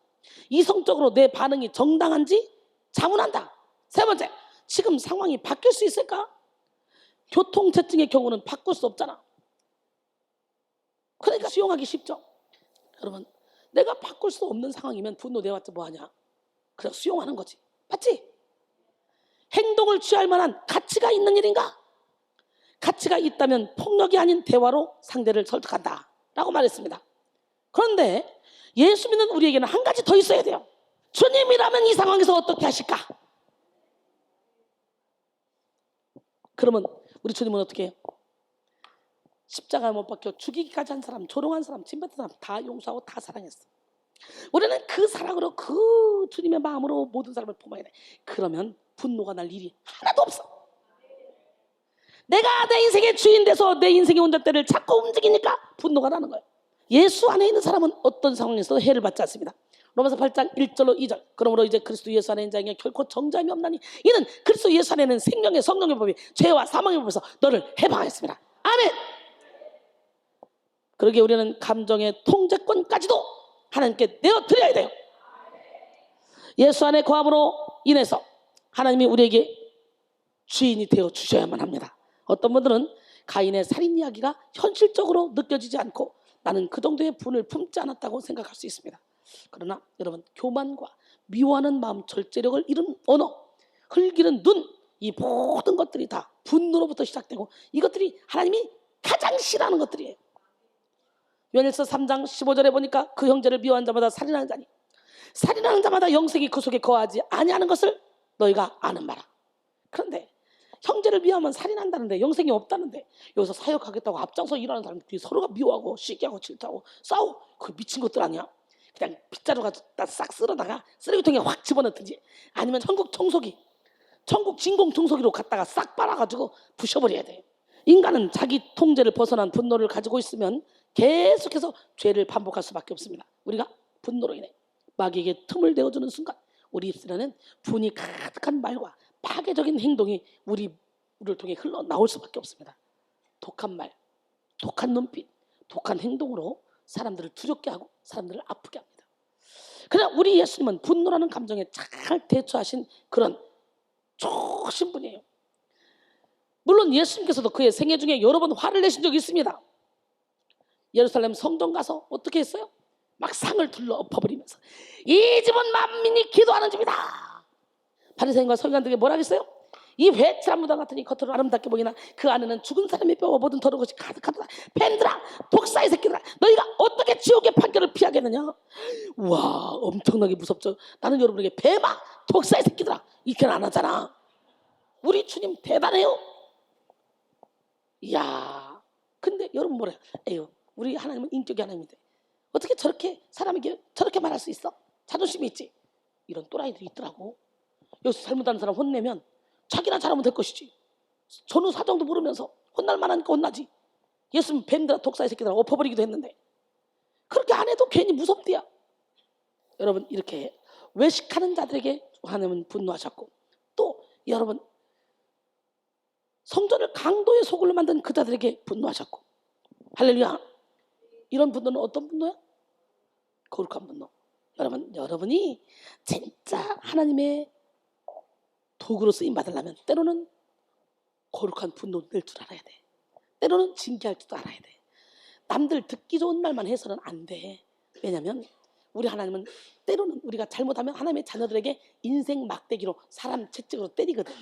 이성적으로 내 반응이 정당한지 자문한다. 3번째, 지금 상황이 바뀔 수 있을까? 교통체증의 경우는 바꿀 수 없잖아. 그러니까 수용하기 쉽죠. 여러분, 내가 바꿀 수 없는 상황이면 분노 내봤자 뭐하냐? 그냥 수용하는 거지. 맞지? 행동을 취할 만한 가치가 있는 일인가? 가치가 있다면 폭력이 아닌 대화로 상대를 설득한다 라고 말했습니다. 그런데 예수 믿는 우리에게는 한 가지 더 있어야 돼요. 주님이라면 이 상황에서 어떻게 하실까? 그러면 우리 주님은 어떻게 해요? 십자가에 못 박혀 죽이기까지 한 사람, 조롱한 사람, 침뱉은 사람 다 용서하고 다 사랑했어. 우리는 그 사랑으로 그 주님의 마음으로 모든 사람을 품어야 돼. 그러면 분노가 날 일이 하나도 없어. 내가 내 인생의 주인 돼서 내 인생의 운전대를 자꾸 움직이니까 분노가 나는 거예요. 예수 안에 있는 사람은 어떤 상황에서도 해를 받지 않습니다. 로마서 8장 1절로 2절. 그러므로 이제 그리스도 예수 안에 있는 자에게 결코 정죄함이 없나니 이는 그리스도 예수 안에는 생명의 성령의 법이 죄와 사망의 법에서 너를 해방하였습니다. 아멘. 그러기에 우리는 감정의 통제권까지도 하나님께 내어드려야 돼요. 예수 안에 거함으로 인해서 하나님이 우리에게 주인이 되어 주셔야만 합니다. 어떤 분들은 가인의 살인 이야기가 현실적으로 느껴지지 않고 나는 그 정도의 분을 품지 않았다고 생각할 수 있습니다. 그러나 여러분, 교만과 미워하는 마음, 절제력을 잃은 언어, 흘기는 눈, 이 모든 것들이 다 분노로부터 시작되고 이것들이 하나님이 가장 싫어하는 것들이에요. 요한일서 3장 15절에 보니까 그 형제를 미워하는 자마다 살인하는 자니 살인하는 자마다 영생이 그 속에 거하지 아니하는 것을 너희가 아는 바라. 그런데 형제를 미워하면 살인한다는데 영생이 없다는데 여기서 사역하겠다고 앞장서 일하는 사람들이 서로가 미워하고 시기하고 질투하고 싸우고 그 미친 것들 아니야? 그냥 빗자루 가지고 싹 쓸어다가 쓰레기통에 확 집어넣든지 아니면 천국 청소기, 천국 진공 청소기로 갖다가 싹 빨아가지고 부셔버려야 돼. 인간은 자기 통제를 벗어난 분노를 가지고 있으면 계속해서 죄를 반복할 수밖에 없습니다. 우리가 분노로 인해 마귀에게 틈을 내어주는 순간 우리 입술에는 분이 가득한 말과 파괴적인 행동이 우리를 통해 흘러나올 수밖에 없습니다. 독한 말, 독한 눈빛, 독한 행동으로 사람들을 두렵게 하고 사람들을 아프게 합니다. 그러나 우리 예수님은 분노라는 감정에 잘 대처하신 그런 좋으신 분이에요. 물론 예수님께서도 그의 생애 중에 여러 번 화를 내신 적이 있습니다. 예루살렘 성전 가서 어떻게 했어요? 막 상을 둘러 엎어버리면서 이 집은 만민이 기도하는 집이다. 바리새인과 서기관들에게 뭐라 했어요? 이 회칠한 무당 같으니 겉으로 아름답게 보이나 그 안에는 죽은 사람의 뼈와 모든 더러운 것이 가득하다. 팬들아, 독사의 새끼들아, 너희가 어떻게 지옥의 판결을 피하겠느냐? 와, 엄청나게 무섭죠. 나는 여러분에게 뱀아, 독사의 새끼들아 이렇게는 안 하잖아. 우리 주님 대단해요. 이야, 근데 여러분 뭐래요? 에휴, 우리 하나님은 인격이 하나님인데 어떻게 저렇게 사람에게 저렇게 말할 수 있어? 자존심이 있지. 이런 또라이들이 있더라고. 여기서 잘못하는 사람 혼내면 자기나 잘하면 될 것이지. 전후 사정도 모르면서 혼날 만하니까 혼나지. 예수님 뱀들아 독사의 새끼들아 엎어버리기도 했는데 그렇게 안 해도 괜히 무섭대야. 여러분, 이렇게 외식하는 자들에게 하나님은 분노하셨고 또 여러분 성전을 강도의 소굴로 만든 그 자들에게 분노하셨고, 할렐루야. 이런 분노는 어떤 분노야? 거룩한 분노. 여러분이 진짜 하나님의 도구로 쓰임 받으려면 때로는 거룩한 분노 낼 줄 알아야 돼. 때로는 징계할 줄도 알아야 돼. 남들 듣기 좋은 말만 해서는 안 돼. 왜냐하면 우리 하나님은 때로는 우리가 잘못하면 하나님의 자녀들에게 인생 막대기로 사람 채찍으로 때리거든.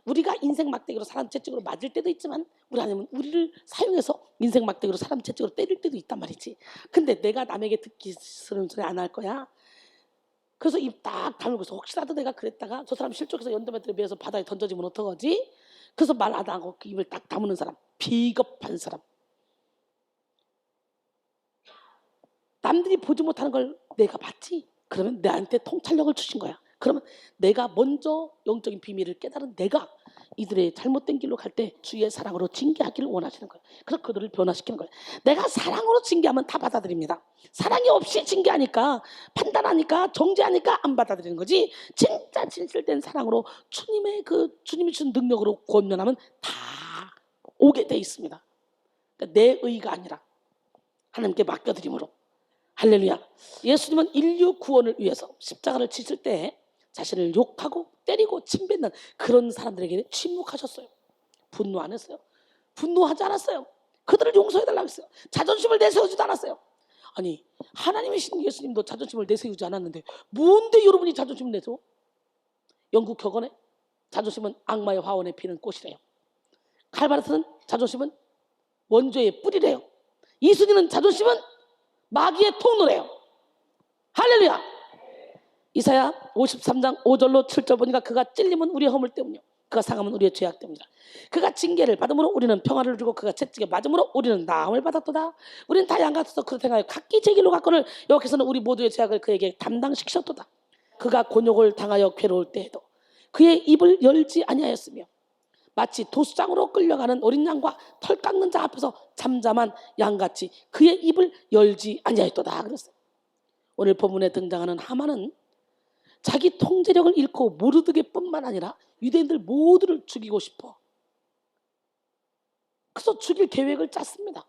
우리가 인생 막대기로 사람 채찍으로 맞을 때도 있지만 우리 하나님은 우리를 사용해서 인생 막대기로 사람 채찍으로 때릴 때도 있단 말이지. 근데 내가 남에게 듣기 싫은 소리 안 할 거야. 그래서 입 딱 다물고서 혹시라도 내가 그랬다가 저 사람 실족해서 연도매트에 비해서 바다에 던져지면 어떡하지? 그래서 말 안 하고 그 입을 딱 다무는 사람, 비겁한 사람. 남들이 보지 못하는 걸 내가 봤지? 그러면 내한테 통찰력을 주신 거야. 그러면 내가 먼저 영적인 비밀을 깨달은 내가 이들의 잘못된 길로 갈 때 주의 사랑으로 징계하기를 원하시는 거예요. 그래서 그들을 변화시키는 거예요. 내가 사랑으로 징계하면 다 받아들입니다. 사랑이 없이 징계하니까, 판단하니까, 정죄하니까 안 받아들이는 거지. 진짜 진실된 사랑으로 주님이 주신 능력으로 권면하면 다 오게 돼 있습니다. 그러니까 내 의가 아니라 하나님께 맡겨드림으로. 할렐루야. 예수님은 인류 구원을 위해서 십자가를 지실 때 자신을 욕하고 때리고 침뱉는 그런 사람들에게 침묵하셨어요. 분노 안 했어요. 분노하지 않았어요. 그들을 용서해달라고 했어요. 자존심을 내세우지도 않았어요. 아니, 하나님이신 예수님도 자존심을 내세우지 않았는데 뭔데 여러분이 자존심을 내세워? 영국 격언에 자존심은 악마의 화원에 피는 꽃이래요. 칼바르트는 자존심은 원죄의 뿌리래요. 이순이는 자존심은 마귀의 통로래요. 할렐루야. 이사야 53장 5절로 7절 보니까 그가 찔림은 우리의 허물 때문이요 그가 상하면 우리의 죄악됩니다. 그가 징계를 받음으로 우리는 평화를 누리고 그가 채찍에 맞음으로 우리는 나음을 받았도다. 우리는 다 양같아서 그렇다 행하여 각기 제 길로 갔거늘 여호와께서는 우리 모두의 죄악을 그에게 담당시키셨도다. 그가 곤욕을 당하여 괴로울 때에도 그의 입을 열지 아니하였으며 마치 도수장으로 끌려가는 어린 양과 털 깎는 자 앞에서 잠잠한 양같이 그의 입을 열지 아니하였도다 그랬어요. 오늘 본문에 등장하는 하만은 자기 통제력을 잃고 모르드게뿐만 아니라 유대인들 모두를 죽이고 싶어. 그래서 죽일 계획을 짰습니다.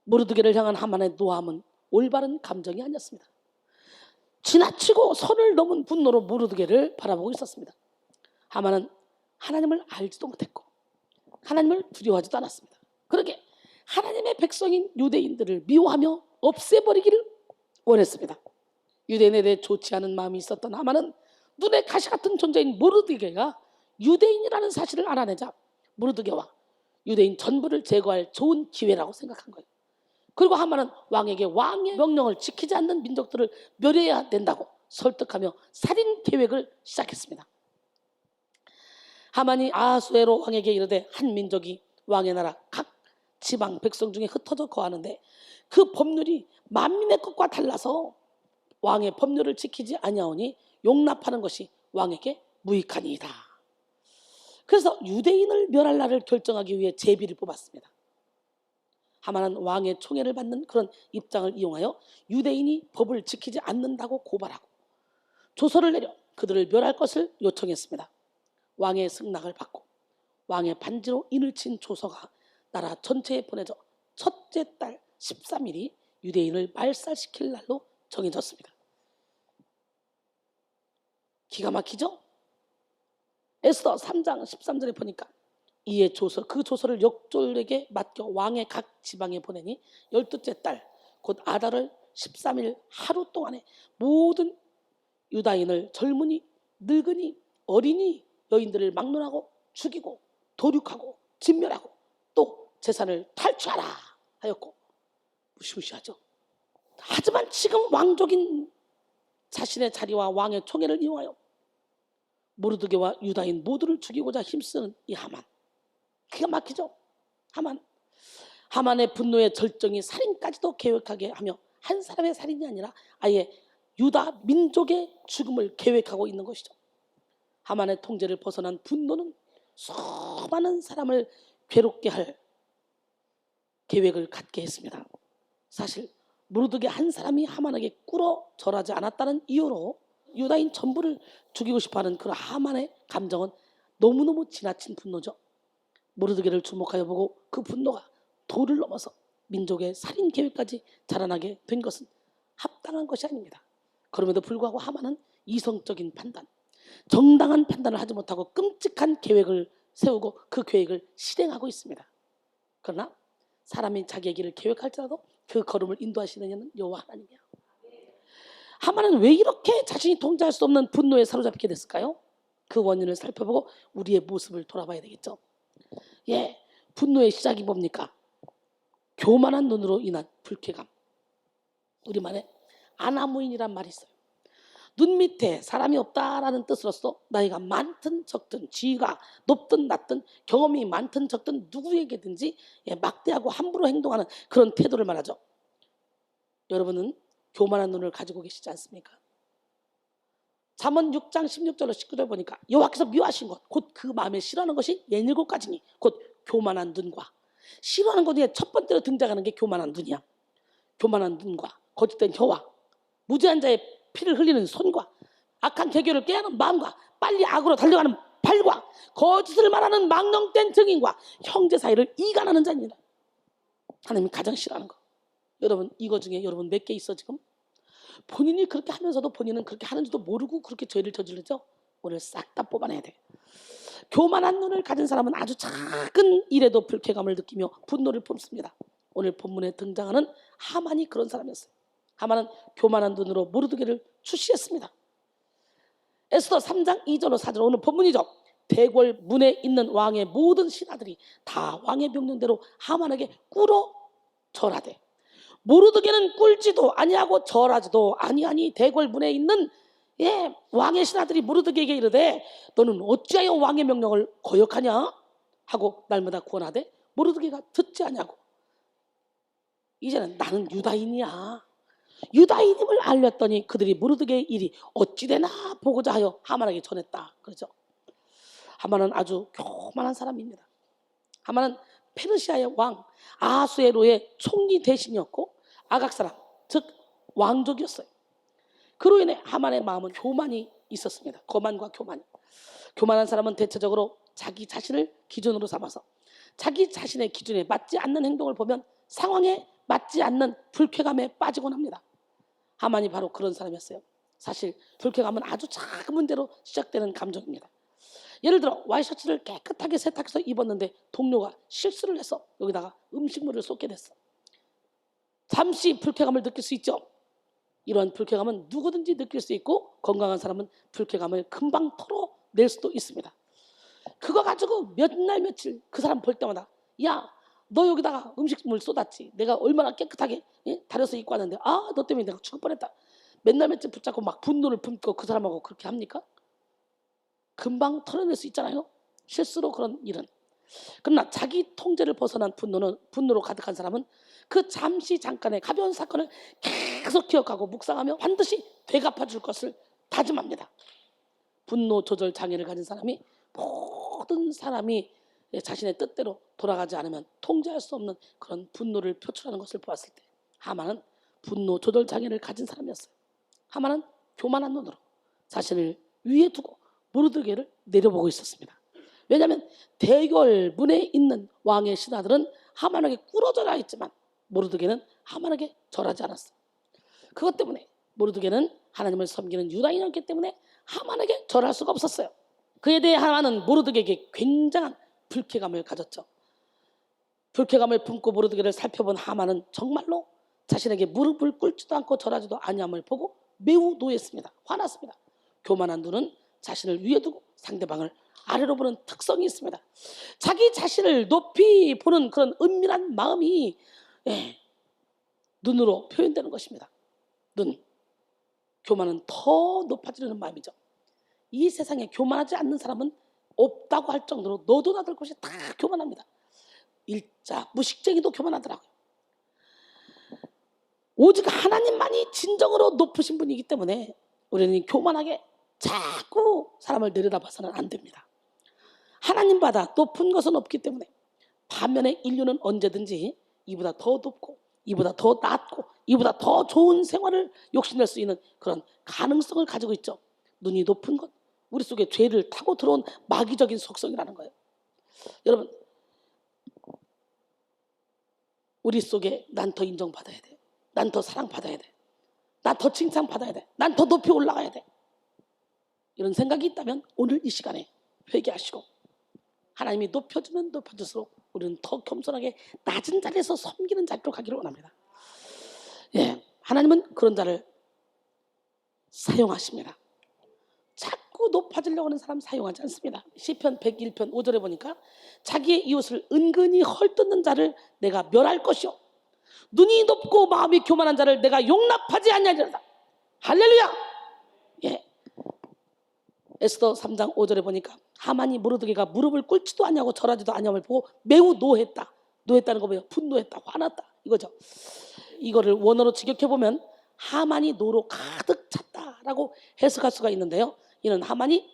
모르드게를 향한 하만의 노함은 올바른 감정이 아니었습니다. 지나치고 선을 넘은 분노로 모르드게를 바라보고 있었습니다. 하만은 하나님을 알지도 못했고 하나님을 두려워하지도 않았습니다. 그러게 하나님의 백성인 유대인들을 미워하며 없애버리기를 원했습니다. 유대인에 대해 좋지 않은 마음이 있었던 하만은 눈에 가시 같은 존재인 모르드게가 유대인이라는 사실을 알아내자 모르드게와 유대인 전부를 제거할 좋은 기회라고 생각한 거예요. 그리고 하만은 왕에게 왕의 명령을 지키지 않는 민족들을 멸해야 된다고 설득하며 살인 계획을 시작했습니다. 하만이 아하수에로 왕에게 이르되 한 민족이 왕의 나라 각 지방 백성 중에 흩어져 거하는데 그 법률이 만민의 것과 달라서 왕의 법률을 지키지 아니하오니 용납하는 것이 왕에게 무익하니이다. 그래서 유대인을 멸할 날을 결정하기 위해 제비를 뽑았습니다. 하만은 왕의 총애를 받는 그런 입장을 이용하여 유대인이 법을 지키지 않는다고 고발하고 조서를 내려 그들을 멸할 것을 요청했습니다. 왕의 승낙을 받고 왕의 반지로 인을 친 조서가 나라 전체에 보내져 첫째 달 13일이 유대인을 말살시킬 날로 정해졌습니다. 기가 막히죠? 에스더 3장 13절에 보니까 이에 조서 그 조서를 역졸에게 맡겨 왕의 각 지방에 보내니 12째 달 곧 아달월 13일 하루 동안에 모든 유다인을 젊은이 늙은이 어린이 여인들을 막론하고 죽이고 도륙하고 진멸하고 또 재산을 탈취하라 하였고 무시무시하죠. 하지만 지금 왕족인 자신의 자리와 왕의 총애를 이용하여 모르드게와 유다인 모두를 죽이고자 힘쓰는 이 하만, 기가 막히죠. 하만의 분노의 절정이 살인까지도 계획하게 하며 한 사람의 살인이 아니라 아예 유다 민족의 죽음을 계획하고 있는 것이죠. 하만의 통제를 벗어난 분노는 수많은 사람을 괴롭게 할 계획을 갖게 했습니다. 사실 모르드게 한 사람이 하만에게 꿇어 절하지 않았다는 이유로 유다인 전부를 죽이고 싶어하는 그런 하만의 감정은 너무너무 지나친 분노죠. 모르드게를 주목하여 보고 그 분노가 도를 넘어서 민족의 살인 계획까지 자라나게 된 것은 합당한 것이 아닙니다. 그럼에도 불구하고 하만은 이성적인 판단, 정당한 판단을 하지 못하고 끔찍한 계획을 세우고 그 계획을 실행하고 있습니다. 그러나 사람이 자기의 길을 계획할지라도 그 걸음을 인도하시는 이는 여호와 하나님이야. 하만은 왜 이렇게 자신이 통제할 수 없는 분노에 사로잡히게 됐을까요? 그 원인을 살펴보고 우리의 모습을 돌아봐야 되겠죠. 분노의 시작이 뭡니까? 교만한 눈으로 인한 불쾌감. 우리말에 아나무인이란 말이 있어요. 눈 밑에 사람이 없다라는 뜻으로서 나이가 많든 적든 지위가 높든 낮든 경험이 많든 적든 누구에게든지 막대하고 함부로 행동하는 그런 태도를 말하죠. 여러분은 교만한 눈을 가지고 계시지 않습니까? 잠언 6장 16절로 19절 보니까 여호와께서 미워하신 것 곧 그 마음에 싫어하는 것이 67가지니 곧 교만한 눈과 싫어하는 것 중에 첫 번째로 등장하는 게 교만한 눈이야. 교만한 눈과 거짓된 혀와 무죄한 자의 피를 흘리는 손과 악한 계교를 깨하는 마음과 빨리 악으로 달려가는 발과 거짓을 말하는 망령된 증인과 형제 사이를 이간하는 자입니다. 하나님이 가장 싫어하는 거. 여러분 이거 중에 여러분 몇 개 있어 지금? 본인이 그렇게 하면서도 본인은 그렇게 하는지도 모르고 그렇게 죄를 저지르죠? 오늘 싹 다 뽑아내야 돼. 교만한 눈을 가진 사람은 아주 작은 일에도 불쾌감을 느끼며 분노를 품습니다. 오늘 본문에 등장하는 하만이 그런 사람이었어요. 하만은 교만한 눈으로 모르드게를 출시했습니다. 에스더 3장 2절로 4절 오늘 본문이죠. 대궐 문에 있는 왕의 모든 신하들이 다 왕의 명령대로 하만에게 꿇어 절하되 모르드게는 꿇지도 아니하고 절하지도 아니하니 대궐 문에 있는 예, 왕의 신하들이 모르드게에게 이르되 너는 어찌하여 왕의 명령을 거역하냐 하고 날마다 구원하되 모르드게가 듣지 않냐고. 이제는 나는 유다인이야. 유다인임을 알렸더니 그들이 모르드게의 일이 어찌되나 보고자 하여 하만에게 전했다. 그렇죠? 하만은 아주 교만한 사람입니다. 하만은 페르시아의 왕 아하수에로의 총리 대신이었고 아각 사람, 즉 왕족이었어요. 그로 인해 하만의 마음은 교만이 있었습니다. 거만과 교만. 교만한 사람은 대체적으로 자기 자신을 기준으로 삼아서 자기 자신의 기준에 맞지 않는 행동을 보면 상황에 맞지 않는 불쾌감에 빠지곤 합니다. 하만이 바로 그런 사람이었어요. 사실 불쾌감은 아주 작은 문제로 시작되는 감정입니다. 예를 들어 와이셔츠를 깨끗하게 세탁해서 입었는데 동료가 실수를 해서 여기다가 음식물을 쏟게 됐어. 잠시 불쾌감을 느낄 수 있죠. 이러한 불쾌감은 누구든지 느낄 수 있고 건강한 사람은 불쾌감을 금방 털어낼 수도 있습니다. 그거 가지고 몇 날 며칠 그 사람 볼 때마다 야, 너 여기다가 음식물 쏟았지. 내가 얼마나 깨끗하게 다려서 입고 왔는데 너 때문에 내가 죽을 뻔했다. 맨날 며칠 붙잡고 막 분노를 품고 그 사람하고 그렇게 합니까? 금방 털어낼 수 있잖아요. 실수로 그런 일은. 그러나 자기 통제를 벗어난 분노로 가득한 사람은 그 잠시 잠깐의 가벼운 사건을 계속 기억하고 묵상하며 반드시 되갚아줄 것을 다짐합니다. 분노 조절 장애를 가진 사람이 모든 사람이 자신의 뜻대로 돌아가지 않으면 통제할 수 없는 그런 분노를 표출하는 것을 보았을 때 하만은 분노 조절 장애를 가진 사람이었어요. 하만은 교만한 눈으로 자신을 위에 두고 모르드게를 내려보고 있었습니다. 왜냐하면 대궐문에 있는 왕의 신하들은 하만에게 꿇어져라 했지만 모르드게는 하만에게 절하지 않았어요. 그것 때문에 모르드게는 하나님을 섬기는 유다인이었기 때문에 하만에게 절할 수가 없었어요. 그에 대해 하만은 모르드게에게 굉장한 불쾌감을 가졌죠. 불쾌감을 품고 모르드게를 살펴본 하만은 정말로 자신에게 무릎을 꿇지도 않고 절하지도 아니함을 보고 매우 노했습니다. 화났습니다. 교만한 눈은 자신을 위에 두고 상대방을 아래로 보는 특성이 있습니다. 자기 자신을 높이 보는 그런 은밀한 마음이 눈으로 표현되는 것입니다. 눈. 교만은 더 높아지려는 마음이죠. 이 세상에 교만하지 않는 사람은 없다고 할 정도로 너도 나들 것이 다 교만합니다. 일자 무식쟁이도 교만하더라고요. 오직 하나님만이 진정으로 높으신 분이기 때문에 우리는 교만하게 자꾸 사람을 내려다봐서는 안 됩니다. 하나님보다 높은 것은 없기 때문에 반면에 인류는 언제든지 이보다 더 높고 이보다 더 낫고 이보다 더 좋은 생활을 욕심낼 수 있는 그런 가능성을 가지고 있죠. 눈이 높은 것, 우리 속에 죄를 타고 들어온 마귀적인 속성이라는 거예요. 여러분, 우리 속에 난 더 인정받아야 돼. 난 더 사랑받아야 돼. 난 더 칭찬받아야 돼. 난 더 높이 올라가야 돼. 이런 생각이 있다면 오늘 이 시간에 회개하시고 하나님이 높여주면 높여줄수록 우리는 더 겸손하게 낮은 자리에서 섬기는 자리로 가기를 원합니다. 하나님은 그런 자를 사용하십니다. 자꾸 높아지려고 하는 사람 사용하지 않습니다. 시편 101편 5절에 보니까 자기의 이웃을 은근히 헐뜯는 자를 내가 멸할 것이요 눈이 높고 마음이 교만한 자를 내가 용납하지 않냐리로다. 할렐루야. 에스더 3장 5절에 보니까 하만이 모르드게가 무릎을 꿇지도 않냐고 절하지도 않냐를 보고 매우 노했다. 노했다는 거 뭐예요? 분노했다, 화났다 이거죠. 이거를 원어로 직역해보면 하만이 노로 가득 찼다라고 해석할 수가 있는데요. 이는 하만이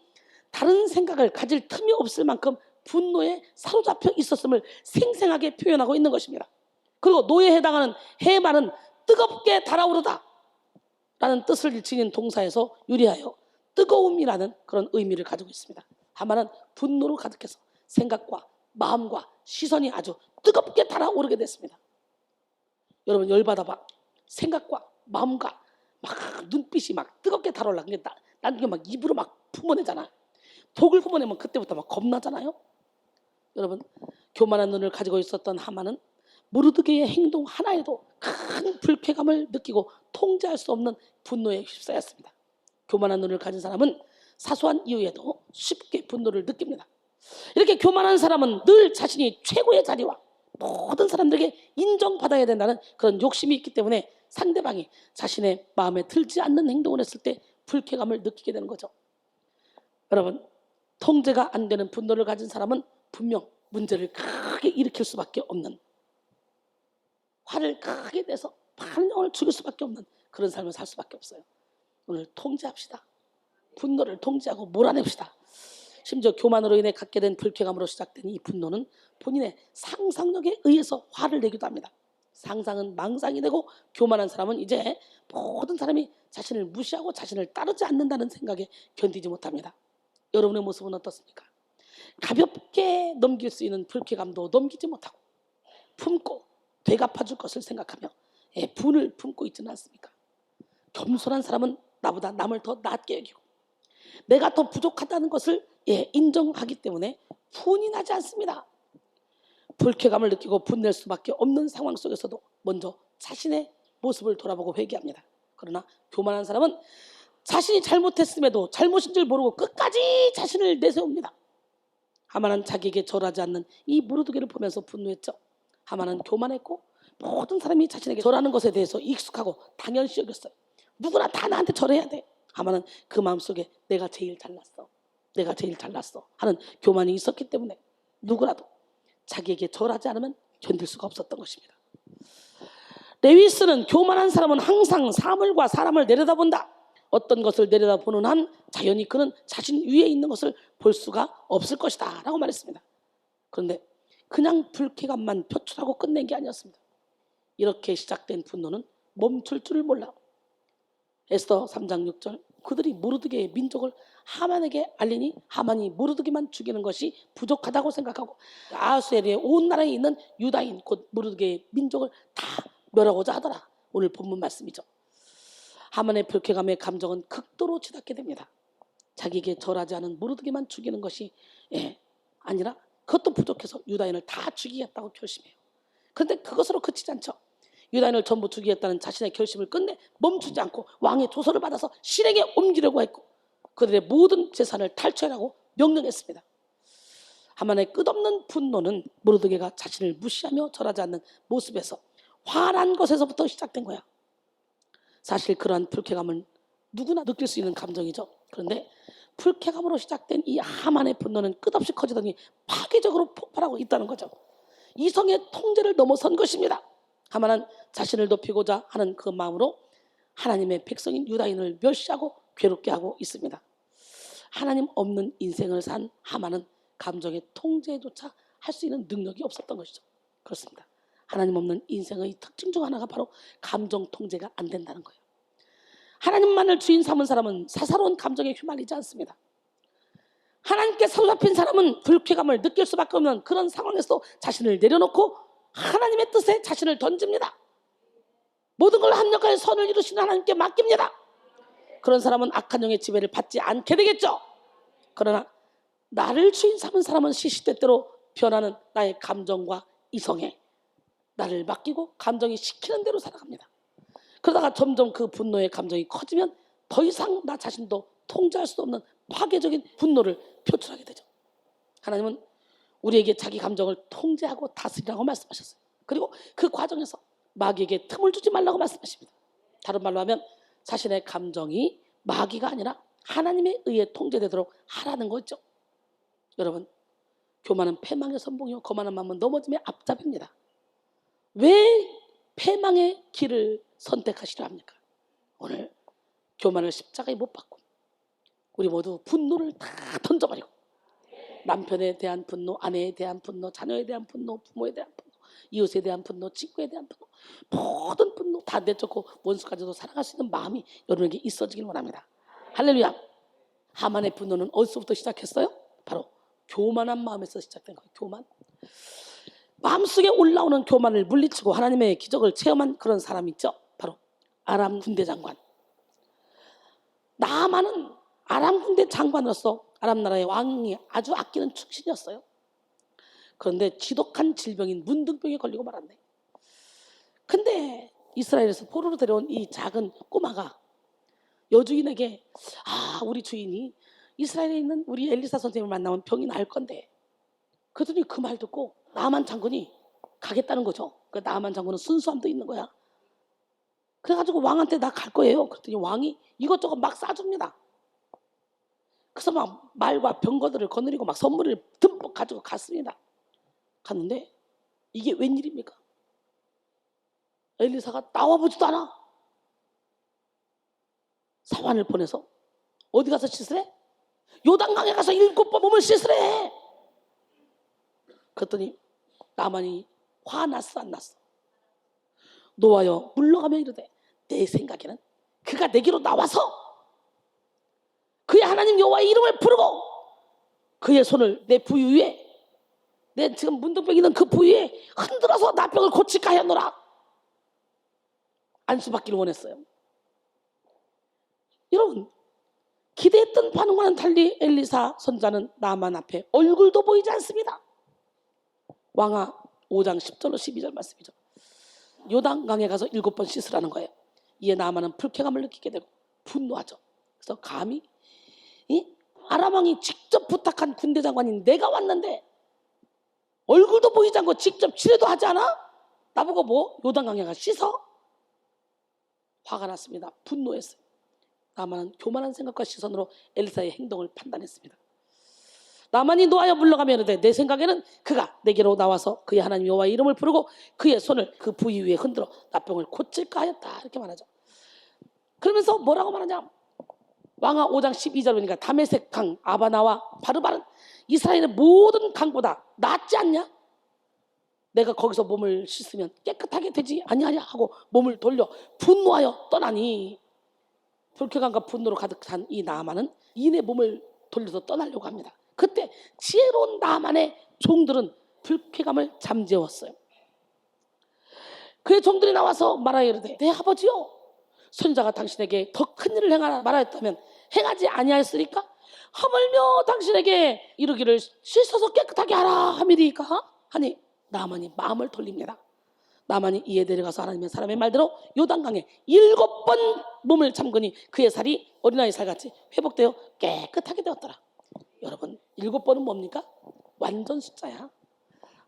다른 생각을 가질 틈이 없을 만큼 분노에 사로잡혀 있었음을 생생하게 표현하고 있는 것입니다. 그리고 노에 해당하는 해말은 뜨겁게 달아오르다 라는 뜻을 지닌 동사에서 유리하여 뜨거움이라는 그런 의미를 가지고 있습니다. 하만은 분노로 가득해서 생각과 마음과 시선이 아주 뜨겁게 달아오르게 됐습니다. 여러분 열받아 봐. 생각과 마음과 막 눈빛이 막 뜨겁게 달아올라. 난 이게 막 입으로 막 품어내잖아. 독을 품어내면 그때부터 막 겁나잖아요. 여러분 교만한 눈을 가지고 있었던 하만은 모르드게의 행동 하나에도 큰 불쾌감을 느끼고 통제할 수 없는 분노에 휩싸였습니다. 교만한 눈을 가진 사람은 사소한 이유에도 쉽게 분노를 느낍니다. 이렇게 교만한 사람은 늘 자신이 최고의 자리와 모든 사람들에게 인정받아야 된다는 그런 욕심이 있기 때문에 상대방이 자신의 마음에 들지 않는 행동을 했을 때 불쾌감을 느끼게 되는 거죠. 여러분, 통제가 안 되는 분노를 가진 사람은 분명 문제를 크게 일으킬 수밖에 없는, 화를 크게 내서 많은 영혼을 죽일 수밖에 없는 그런 삶을 살 수밖에 없어요. 오늘 통제합시다. 분노를 통제하고 몰아냅시다. 심지어 교만으로 인해 갖게 된 불쾌감으로 시작된 이 분노는 본인의 상상력에 의해서 화를 내기도 합니다. 상상은 망상이 되고 교만한 사람은 이제 모든 사람이 자신을 무시하고 자신을 따르지 않는다는 생각에 견디지 못합니다. 여러분의 모습은 어떻습니까? 가볍게 넘길 수 있는 불쾌감도 넘기지 못하고 품고 되갚아줄 것을 생각하며 분을 품고 있지는 않습니까? 겸손한 사람은 나보다 남을 더 낮게 여기고 내가 더 부족하다는 것을 인정하기 때문에 분이 나지 않습니다. 불쾌감을 느끼고 분낼 수밖에 없는 상황 속에서도 먼저 자신의 모습을 돌아보고 회개합니다. 그러나 교만한 사람은 자신이 잘못했음에도 잘못인 줄 모르고 끝까지 자신을 내세웁니다. 하만은 자기에게 절하지 않는 이 무르드게를 보면서 분노했죠. 하만은 교만했고 모든 사람이 자신에게 절하는 것에 대해서 익숙하고 당연시 여겼어요. 누구나 다 나한테 절해야 돼. 하만은 그 마음속에 내가 제일 잘났어, 내가 제일 잘났어 하는 교만이 있었기 때문에 누구라도 자기에게 절하지 않으면 견딜 수가 없었던 것입니다. 레위스는 교만한 사람은 항상 사물과 사람을 내려다본다. 어떤 것을 내려다보는 한 자연히 그는 자신 위에 있는 것을 볼 수가 없을 것이다 라고 말했습니다. 그런데 그냥 불쾌감만 표출하고 끝낸 게 아니었습니다. 이렇게 시작된 분노는 멈출 줄을 몰라. 에스더 3장 6절, 그들이 모르드게의 민족을 하만에게 알리니 하만이 모르드게만 죽이는 것이 부족하다고 생각하고 아하수에르의 온 나라에 있는 유다인 곧 모르드게의 민족을 다 멸하고자 하더라. 오늘 본문 말씀이죠. 하만의 불쾌감의 감정은 극도로 치닫게 됩니다. 자기에게 절하지 않은 모르드게만 죽이는 것이 아니라 그것도 부족해서 유다인을 다 죽이겠다고 결심해요. 그런데 그것으로 그치지 않죠. 유다인을 전부 죽이겠다는 자신의 결심을 끝내 멈추지 않고 왕의 조서를 받아서 실행에 옮기려고 했고 그들의 모든 재산을 탈취하라고 명령했습니다. 하만의 끝없는 분노는 모르드게가 자신을 무시하며 절하지 않는 모습에서 화난 것에서부터 시작된 거야. 사실 그러한 불쾌감은 누구나 느낄 수 있는 감정이죠. 그런데 불쾌감으로 시작된 이 하만의 분노는 끝없이 커지더니 파괴적으로 폭발하고 있다는 거죠. 이성의 통제를 넘어선 것입니다. 하만은 자신을 높이고자 하는 그 마음으로 하나님의 백성인 유다인을 멸시하고 괴롭게 하고 있습니다. 하나님 없는 인생을 산 하만은 감정의 통제조차 할 수 있는 능력이 없었던 것이죠. 그렇습니다. 하나님 없는 인생의 특징 중 하나가 바로 감정 통제가 안 된다는 거예요. 하나님만을 주인 삼은 사람은 사사로운 감정에 휘말리지 않습니다. 하나님께 사로잡힌 사람은 불쾌감을 느낄 수밖에 없는 그런 상황에서 자신을 내려놓고 하나님의 뜻에 자신을 던집니다. 모든 걸 합력하여 선을 이루시는 하나님께 맡깁니다. 그런 사람은 악한 영의 지배를 받지 않게 되겠죠. 그러나 나를 주인 삼은 사람은 시시때때로 변하는 나의 감정과 이성에 나를 맡기고 감정이 시키는 대로 살아갑니다. 그러다가 점점 그 분노의 감정이 커지면 더 이상 나 자신도 통제할 수 없는 파괴적인 분노를 표출하게 되죠. 하나님은 우리에게 자기 감정을 통제하고 다스리라고 말씀하셨어요. 그리고 그 과정에서 마귀에게 틈을 주지 말라고 말씀하십니다. 다른 말로 하면 자신의 감정이 마귀가 아니라 하나님에 의해 통제되도록 하라는 거죠. 여러분, 교만은 패망의 선봉이요 거만한 마음은 넘어짐의 앞잡입니다. 왜 패망의 길을 선택하시려 합니까? 오늘 교만을 십자가에 못 박고 우리 모두 분노를 다 던져버리고 남편에 대한 분노, 아내에 대한 분노, 자녀에 대한 분노, 부모에 대한 분노, 이웃에 대한 분노, 친구에 대한 분노, 모든 분노 다 내쫓고 원수까지도 사랑할 수 있는 마음이 여러분에게 있어지길 원합니다. 할렐루야. 하만의 분노는 어디서부터 시작했어요? 바로 교만한 마음에서 시작된 거예요. 교만. 마음속에 올라오는 교만을 물리치고 하나님의 기적을 체험한 그런 사람이 있죠. 바로 아람 군대 장관. 나아만은 아람 군대 장관으로서 아람 나라의 왕이 아주 아끼는 충신이었어요. 그런데 지독한 질병인 문둥병에 걸리고 말았네. 근데 이스라엘에서 포로로 데려온 이 작은 꼬마가 여주인에게 우리 주인이 이스라엘에 있는 우리 엘리사 선생님을 만나면 병이 나을 건데, 그랬더니 그 말 듣고 나아만 장군이 가겠다는 거죠. 그 나아만 장군은 순수함도 있는 거야. 그래가지고 왕한테 나 갈 거예요. 그랬더니 왕이 이것저것 막 싸줍니다. 그래서 막 말과 병거들을 거느리고 막 선물을 듬뿍 가지고 갔습니다. 갔는데 이게 웬일입니까? 엘리사가 나와보지도 않아. 사환을 보내서 어디 가서 씻으래? 요단강에 가서 7번 몸을 씻으래. 그랬더니 나만이 화났어 안 났어? 노하여 물러가며 이르되 내 생각에는 그가 내게로 나와서 그의 하나님 여호와의 이름을 부르고 그의 손을 내 부위 위에, 내 지금 문둥병 있는 그 부위에 흔들어서 나병을 고칠까 하였노라. 안수받기를 원했어요. 여러분, 기대했던 반응과는 달리 엘리사 선자는 나만 앞에 얼굴도 보이지 않습니다. 왕하 5장 10절로 12절 말씀이죠. 요단강에 가서 7번 씻으라는 거예요. 이에 나만은 불쾌감을 느끼게 되고 분노하죠. 그래서 감히 아람 왕이 직접 부탁한 군대 장관인 내가 왔는데 얼굴도 보이지 않고 직접 치레도 하지 않아? 나보고 뭐 요단강에 가서 씻어? 화가 났습니다. 분노했어요. 나만은 교만한 생각과 시선으로 엘리사의 행동을 판단했습니다. 나만이 노하여 물러가며 이르되 내 생각에는 그가 내게로 나와서 그의 하나님 여호와의 이름을 부르고 그의 손을 그 부위 위에 흔들어 나병을 고칠까 하였다. 이렇게 말하죠. 그러면서 뭐라고 말하냐? 왕하 5장 12절 보니까 다메섹 강 아바나와 바르바는 이스라엘의 모든 강보다 낫지 않냐? 내가 거기서 몸을 씻으면 깨끗하게 되지 아니하냐 하고 몸을 돌려 분노하여 떠나니, 불쾌감과 분노로 가득 찬 이 나아만은 이내 몸을 돌려서 떠나려고 합니다. 그때 지혜로운 나아만의 종들은 불쾌감을 잠재웠어요. 그의 종들이 나와서 말하여 이르되 내 아버지요, 선자가 당신에게 더 큰 일을 행하라 말하였다면 행하지 아니하였으리까? 하물며 당신에게 이르기를 씻어서 깨끗하게 하라 함이리까? 하니 나아만이 마음을 돌립니다. 나만이 이에 데려가서 하나님의 사람의 말대로 요단강에 7번 몸을 잠그니 그의 살이 어린아이 살같이 회복되어 깨끗하게 되었더라. 여러분, 7번은 뭡니까? 완전 숫자야.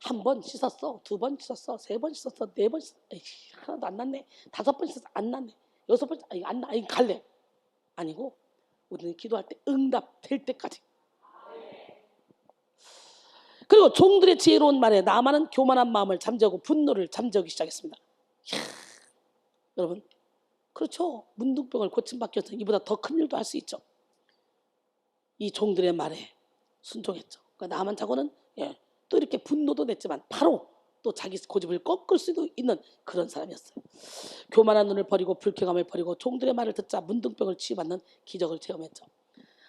1번 씻었어, 2번 씻었어, 3번 씻었어, 4번 씻었어, 에이씨, 하나도 안 났네. 5번 씻었어, 안 났네. 6번 안 나, 갈래. 아니고 우리는 기도할 때 응답될 때까지. 그리고 종들의 지혜로운 말에 나만은 교만한 마음을 잠재우고 분노를 잠재우기 시작했습니다. 이야, 여러분, 그렇죠. 문둥병을 고침받기 위해서 이보다 더 큰 일도 할 수 있죠. 이 종들의 말에 순종했죠. 그러니까 나만 자고는 또 이렇게 분노도 냈지만 바로 또 자기 고집을 꺾을 수도 있는 그런 사람이었어요. 교만한 눈을 버리고 불쾌감을 버리고 종들의 말을 듣자 문둥병을 치유받는 기적을 체험했죠.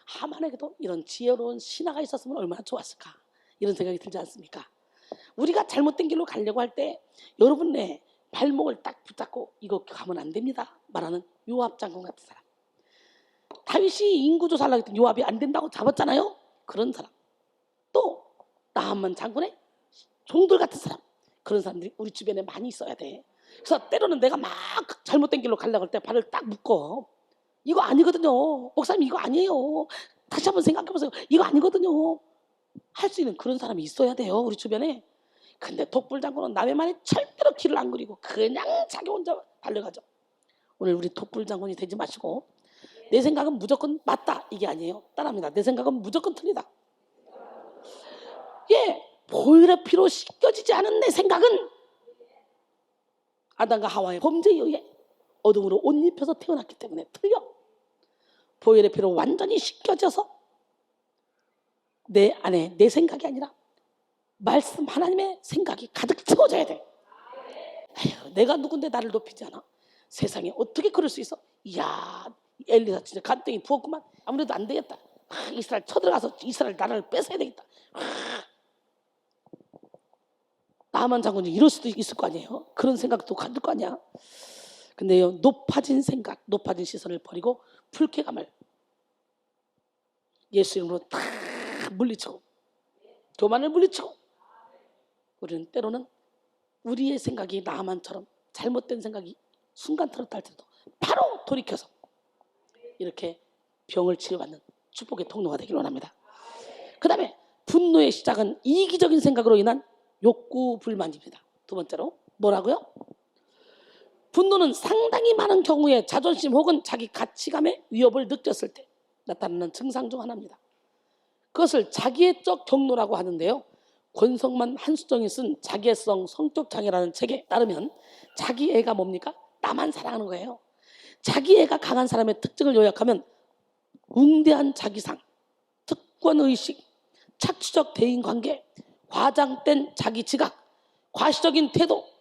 하만에게도 이런 지혜로운 신하가 있었으면 얼마나 좋았을까, 이런 생각이 들지 않습니까? 우리가 잘못된 길로 가려고 할 때 여러분의 발목을 딱 붙잡고 이거 가면 안 됩니다 말하는 요압 장군 같은 사람, 다윗이 인구조사하려고 했더니 요압이 안 된다고 잡았잖아요. 그런 사람, 또 나한만 장군의 종들 같은 사람, 그런 사람들이 우리 주변에 많이 있어야 돼. 그래서 때로는 내가 막 잘못된 길로 가려고 할 때 발을 딱 묶어. 이거 아니거든요. 목사님 이거 아니에요. 다시 한번 생각해 보세요. 이거 아니거든요. 할 수 있는 그런 사람이 있어야 돼요, 우리 주변에. 근데 독불 장군은 남의 말에 절대로 귀를 안 그리고 그냥 자기 혼자 달려가죠. 오늘 우리 독불 장군이 되지 마시고 내 생각은 무조건 맞다 이게 아니에요. 따라합니다. 내 생각은 무조건 틀리다. 보혈의 피로 씻겨지지 않은 내 생각은 아담과 하와의 범죄에 의해 어둠으로 옷 입혀서 태어났기 때문에 틀려. 보혈의 피로 완전히 씻겨져서 내 안에 내 생각이 아니라 말씀 하나님의 생각이 가득 채워져야 돼. 에휴, 내가 누군데 나를 높이지 않아? 세상에 어떻게 그럴 수 있어? 이야, 엘리사 진짜 간땡이 부었구만. 아무래도 안 되겠다. 이스라엘 쳐들어가서 이스라엘 나라를 뺏어야 되겠다. 나만 장군이 이럴 수도 있을 거 아니에요. 그런 생각도 가질 거 아니야. 근데요, 높아진 생각, 높아진 시선을 버리고 불쾌감을 예수 이름으로 다 물리치고, 교만을 물리치고, 우리는 때로는 우리의 생각이 나만처럼 잘못된 생각이 순간 털었다 할 때도 바로 돌이켜서 이렇게 병을 치료받는 축복의 통로가 되길 원합니다. 그 다음에 분노의 시작은 이기적인 생각으로 인한 욕구 불만입니다. 두 번째로 뭐라고요? 분노는 상당히 많은 경우에 자존심 혹은 자기 가치감의 위협을 느꼈을 때 나타나는 증상 중 하나입니다. 그것을 자기애적 경로라고 하는데요. 권성만 한수정이 쓴 자기애성 성격장애라는 책에 따르면 자기애가 뭡니까? 나만 사랑하는 거예요. 자기애가 강한 사람의 특징을 요약하면 웅대한 자기상, 특권의식, 착취적 대인관계, 과장된 자기 지각, 과시적인 태도,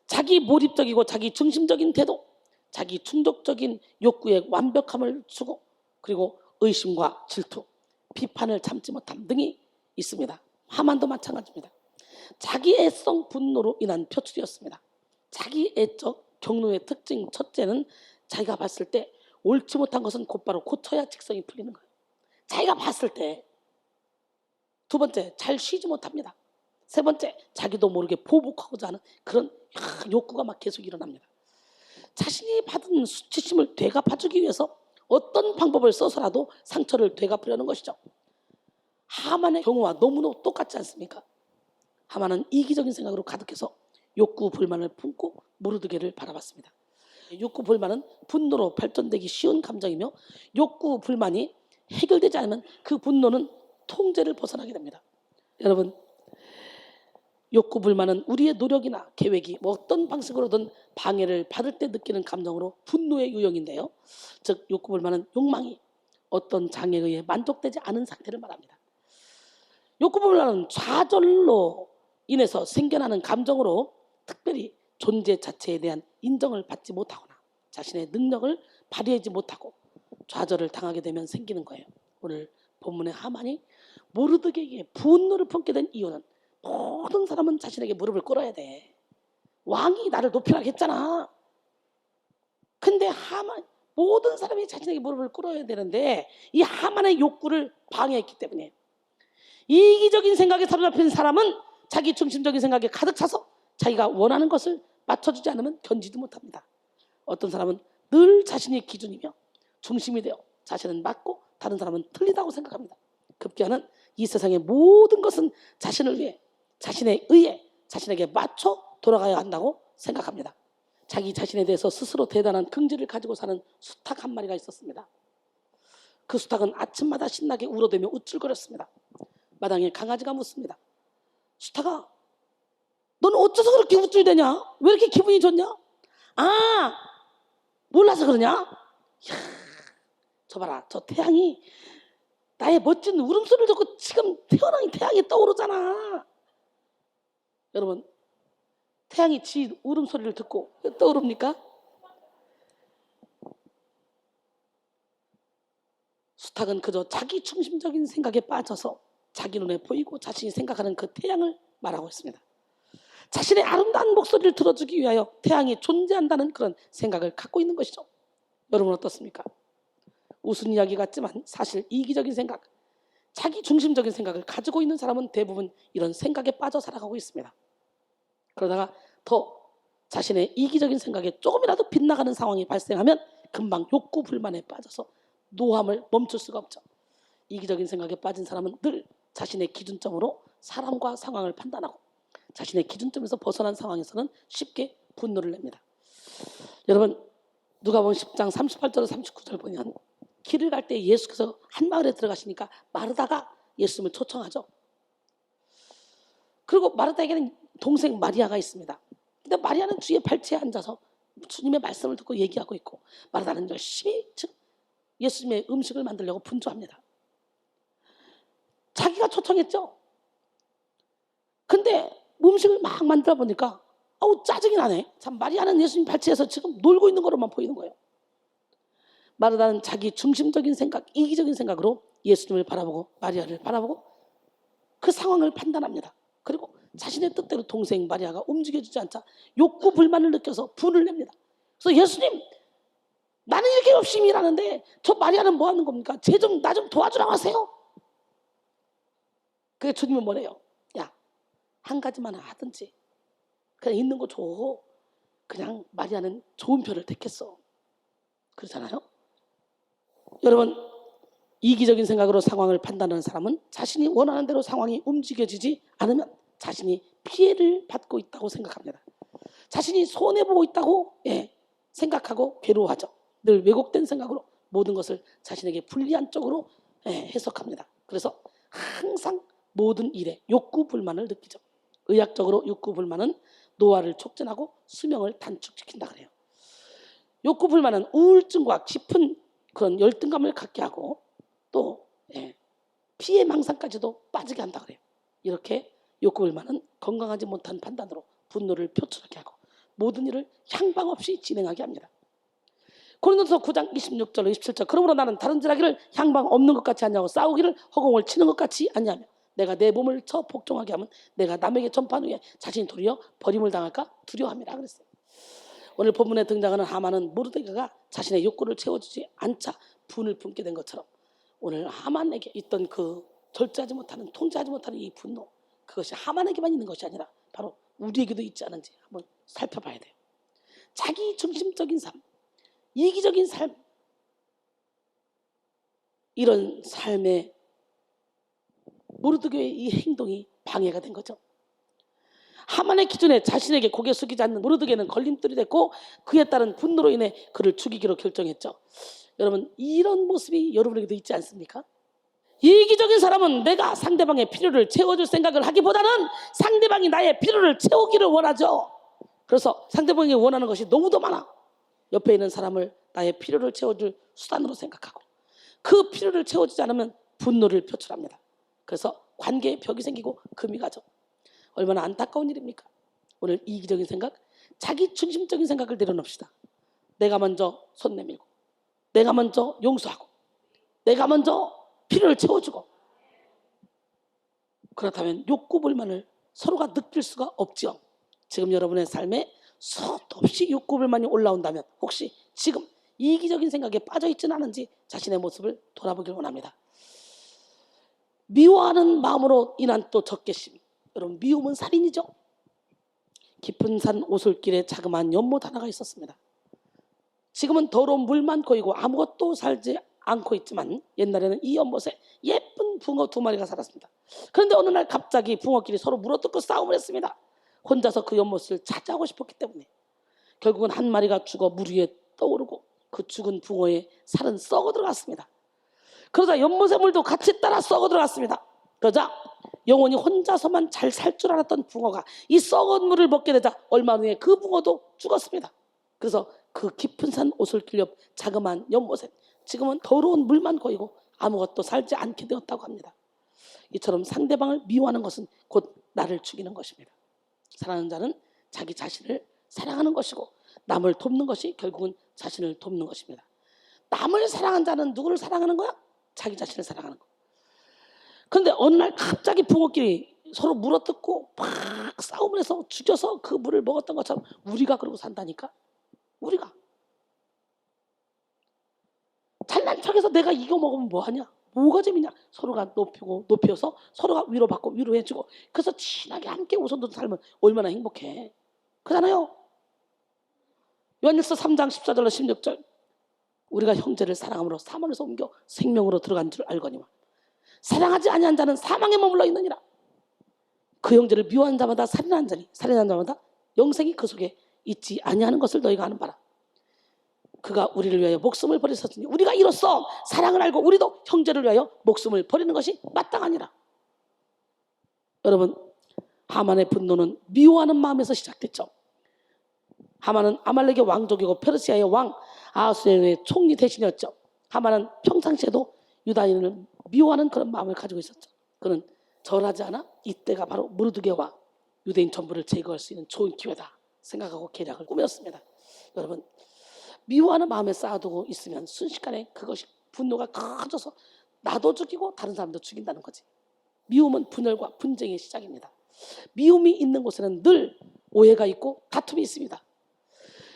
자기 몰입적이고 자기 중심적인 태도, 자기 충족적인 욕구에 완벽함을 추구, 그리고 의심과 질투, 비판을 참지 못함 등이 있습니다. 하만도 마찬가지입니다. 자기애성 분노로 인한 표출이었습니다. 자기애적 경로의 특징 첫째는 자기가 봤을 때 옳지 못한 것은 곧바로 고쳐야 직성이 풀리는 거예요. 자기가 봤을 때. 두 번째, 잘 쉬지 못합니다. 세 번째, 자기도 모르게 보복하고자 하는 그런 욕구가 막 계속 일어납니다. 자신이 받은 수치심을 되갚아주기 위해서 어떤 방법을 써서라도 상처를 되갚으려는 것이죠. 하만의 경우와 너무나 똑같지 않습니까? 하만은 이기적인 생각으로 가득해서 욕구 불만을 품고 모르드게를 바라봤습니다. 욕구 불만은 분노로 발전되기 쉬운 감정이며 욕구 불만이 해결되지 않으면 그 분노는 통제를 벗어나게 됩니다. 여러분, 욕구 불만은 우리의 노력이나 계획이 어떤 방식으로든 방해를 받을 때 느끼는 감정으로 분노의 유형인데요. 즉 욕구 불만은 욕망이 어떤 장애에 의해 만족되지 않은 상태를 말합니다. 욕구 불만은 좌절로 인해서 생겨나는 감정으로 특별히 존재 자체에 대한 인정을 받지 못하거나 자신의 능력을 발휘하지 못하고 좌절을 당하게 되면 생기는 거예요. 오늘 본문의 하만이 모르드게에게 분노를 품게 된 이유는 모든 사람은 자신에게 무릎을 꿇어야 돼. 왕이 나를 높이라고 했잖아. 근데 하만, 모든 사람이 자신에게 무릎을 꿇어야 되는데 이 하만의 욕구를 방해했기 때문에 이기적인 생각에 사로잡힌 사람은 자기 중심적인 생각에 가득 차서 자기가 원하는 것을 맞춰주지 않으면 견디지 못합니다. 어떤 사람은 늘 자신이 기준이며 중심이 되어 자신은 맞고 다른 사람은 틀리다고 생각합니다. 급기야는 이 세상의 모든 것은 자신을 위해, 자신에 의해, 자신에게 맞춰 돌아가야 한다고 생각합니다. 자기 자신에 대해서 스스로 대단한 긍지를 가지고 사는 수탉 한 마리가 있었습니다. 그 수탉은 아침마다 신나게 울어대며 우쭐거렸습니다. 마당에 강아지가 묻습니다. 수탉아, 너는 어째서 그렇게 우쭐대냐? 왜 이렇게 기분이 좋냐? 아, 몰라서 그러냐? 이야, 저 봐라, 저 태양이 나의 멋진 울음소리를 듣고 지금 태어난 태양이 떠오르잖아. 여러분, 태양이 지 울음소리를 듣고 왜 떠오릅니까? 수탉은 그저 자기 중심적인 생각에 빠져서 자기 눈에 보이고 자신이 생각하는 그 태양을 말하고 있습니다. 자신의 아름다운 목소리를 들어주기 위하여 태양이 존재한다는 그런 생각을 갖고 있는 것이죠. 여러분 어떻습니까? 웃은 이야기 같지만 사실 이기적인 생각, 자기 중심적인 생각을 가지고 있는 사람은 대부분 이런 생각에 빠져 살아가고 있습니다. 그러다가 더 자신의 이기적인 생각에 조금이라도 빗나가는 상황이 발생하면 금방 욕구 불만에 빠져서 노함을 멈출 수가 없죠. 이기적인 생각에 빠진 사람은 늘 자신의 기준점으로 사람과 상황을 판단하고 자신의 기준점에서 벗어난 상황에서는 쉽게 분노를 냅니다. 여러분, 누가복음 10장 38절 39절 보면 길을 갈 때 예수께서 한 마을에 들어가시니까 마르다가 예수님을 초청하죠. 그리고 마르다에게는 동생 마리아가 있습니다. 근데 마리아는 주의 발치에 앉아서 주님의 말씀을 듣고 얘기하고 있고 마르다는 열심히 예수님의 음식을 만들려고 분주합니다. 자기가 초청했죠. 근데 음식을 막 만들어 보니까 아우 짜증이 나네. 참 마리아는 예수님 발치에서 지금 놀고 있는 거로만 보이는 거예요. 마르다는 자기 중심적인 생각, 이기적인 생각으로 예수님을 바라보고 마리아를 바라보고 그 상황을 판단합니다. 그리고 자신의 뜻대로 동생 마리아가 움직여주지 않자 욕구 불만을 느껴서 분을 냅니다. 그래서 예수님, 나는 이렇게 열심히 일하는데 저 마리아는 뭐 하는 겁니까? 나 좀 도와주라고 하세요. 그게 주님은 뭐래요? 야, 한 가지만 하든지 그냥 있는 거 줘. 그냥 마리아는 좋은 표를 택했어. 그렇잖아요? 여러분, 이기적인 생각으로 상황을 판단하는 사람은 자신이 원하는 대로 상황이 움직여지지 않으면 자신이 피해를 받고 있다고 생각합니다. 자신이 손해보고 있다고 생각하고 괴로워하죠. 늘 왜곡된 생각으로 모든 것을 자신에게 불리한 쪽으로 해석합니다. 그래서 항상 모든 일에 욕구 불만을 느끼죠. 의학적으로 욕구 불만은 노화를 촉진하고 수명을 단축시킨다 그래요. 욕구 불만은 우울증과 깊은 그런 열등감을 갖게 하고 또 피해 망상까지도 빠지게 한다 그래요. 이렇게 욕구 불만은 건강하지 못한 판단으로 분노를 표출하게 하고 모든 일을 향방 없이 진행하게 합니다. 고린도서 9장 26절 27절 그러므로 나는 다른 질하기를 향방 없는 것 같이 하냐고 싸우기를 허공을 치는 것 같이 하냐며 내가 내 몸을 쳐 복종하게 하면 내가 남에게 전파한 후에 자신이 도리어 버림을 당할까 두려워함이라 그랬어요. 오늘 본문에 등장하는 하만은 모르드게가 자신의 욕구를 채워주지 않자 분을 품게 된 것처럼 오늘 하만에게 있던 그 절제하지 못하는 통제하지 못하는 이 분노 그것이 하만에게만 있는 것이 아니라 바로 우리에게도 있지 않은지 한번 살펴봐야 돼요. 자기 중심적인 삶, 이기적인 삶 이런 삶에 모르드게의 이 행동이 방해가 된 거죠. 하만의 기준에 자신에게 고개 숙이지 않는 모르드게는 걸림돌이 됐고 그에 따른 분노로 인해 그를 죽이기로 결정했죠. 여러분 이런 모습이 여러분에게도 있지 않습니까? 이기적인 사람은 내가 상대방의 필요를 채워줄 생각을 하기보다는 상대방이 나의 필요를 채우기를 원하죠. 그래서 상대방이 원하는 것이 너무도 많아. 옆에 있는 사람을 나의 필요를 채워줄 수단으로 생각하고 그 필요를 채워주지 않으면 분노를 표출합니다. 그래서 관계에 벽이 생기고 금이 가죠. 얼마나 안타까운 일입니까? 오늘 이기적인 생각, 자기 중심적인 생각을 내려놓읍시다. 내가 먼저 손 내밀고 내가 먼저 용서하고 내가 먼저 필요를 채워주고 그렇다면 욕구 불만을 서로가 느낄 수가 없죠. 지금 여러분의 삶에 수도 없이 욕구 불만이 올라온다면 혹시 지금 이기적인 생각에 빠져있지는 않은지 자신의 모습을 돌아보길 원합니다. 미워하는 마음으로 인한 또 적개심. 여러분 미움은 살인이죠. 깊은 산 오솔길에 자그마한 연못 하나가 있었습니다. 지금은 더러운 물만 고이고 아무것도 살지 않고 있지만 옛날에는 이 연못에 예쁜 붕어 2마리가 살았습니다. 그런데 어느 날 갑자기 붕어끼리 서로 물어뜯고 싸움을 했습니다. 혼자서 그 연못을 차지하고 싶었기 때문에 결국은 한 마리가 죽어 물 위에 떠오르고 그 죽은 붕어의 살은 썩어 들어갔습니다. 그러자 연못의 물도 같이 따라 썩어 들어갔습니다. 그러자 영원히 혼자서만 잘 살 줄 알았던 붕어가 이 썩은 물을 먹게 되자 얼마 후에 그 붕어도 죽었습니다. 그래서 그 깊은 산 오솔길 옆 자그마한 연못에 지금은 더러운 물만 고이고 아무것도 살지 않게 되었다고 합니다. 이처럼 상대방을 미워하는 것은 곧 나를 죽이는 것입니다. 사랑하는 자는 자기 자신을 사랑하는 것이고 남을 돕는 것이 결국은 자신을 돕는 것입니다. 남을 사랑하는 자는 누구를 사랑하는 거야? 자기 자신을 사랑하는 거. 그런데 어느 날 갑자기 붕어끼리 서로 물어뜯고 막 싸움을 해서 죽여서 그 물을 먹었던 것처럼 우리가 그러고 산다니까. 우리가 잘난 척해서 내가 이거 먹으면 뭐하냐? 뭐가 재밌냐? 서로가 높여서 서로가 위로받고 위로해주고 그래서 친하게 함께 웃어도 살면 얼마나 행복해. 그러잖아요. 요한일서 3장 14절로 16절 우리가 형제를 사랑함으로 사망에서 옮겨 생명으로 들어간 줄 알거니와 사랑하지 아니한 자는 사망에 머물러 있느니라. 그 형제를 미워하는 자마다 살인하는 자니 살인하는 자마다 영생이 그 속에 있지 아니하는 것을 너희가 아는 바라. 그가 우리를 위하여 목숨을 버리셨으니 우리가 이로써 사랑을 알고 우리도 형제를 위하여 목숨을 버리는 것이 마땅하니라. 여러분 하만의 분노는 미워하는 마음에서 시작됐죠. 하만은 아말렉의 왕족이고 페르시아의 왕 아하수에로의 총리 대신이었죠. 하만은 평상시에도 유다인을 미워하는 그런 마음을 가지고 있었죠. 그는 절하지 않아 이때가 바로 모르드게와 유대인 전부를 제거할 수 있는 좋은 기회다 생각하고 계략을 꾸몄습니다. 여러분 미워하는 마음에 쌓아두고 있으면 순식간에 그것이 분노가 커져서 나도 죽이고 다른 사람도 죽인다는 거지. 미움은 분열과 분쟁의 시작입니다. 미움이 있는 곳에는 늘 오해가 있고 다툼이 있습니다.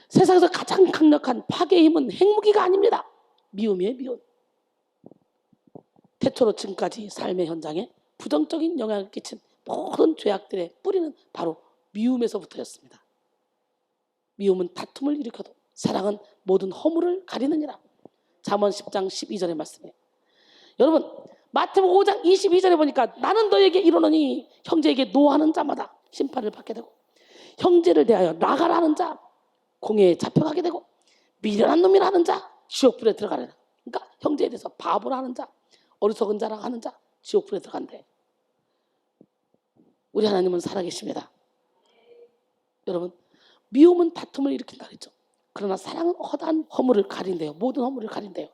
세상에서 가장 강력한 파괴의 힘은 핵무기가 아닙니다. 미움이에요. 미움. 태초로 지금까지 삶의 현장에 부정적인 영향을 끼친 모든 죄악들의 뿌리는 바로 미움에서부터였습니다. 미움은 다툼을 일으켜도 사랑은 모든 허물을 가리느니라. 잠언 10장 12절의 말씀이에요. 여러분 마태복음 5장 22절에 보니까 나는 너에게 이르노니 형제에게 노하는 자마다 심판을 받게 되고 형제를 대하여 나가라는 자 공회에 잡혀가게 되고 미련한 놈이라 하는 자 지옥불에 들어가리라. 그러니까 형제에 대해서 바보라 하는 자, 어리석은 자라 하는 자 지옥불에 들어간대. 우리 하나님은 살아계십니다. 여러분, 미움은 다툼을 일으킨다 그랬죠. 그러나 사랑은 허다한 허물을 가린대요. 모든 허물을 가린대요.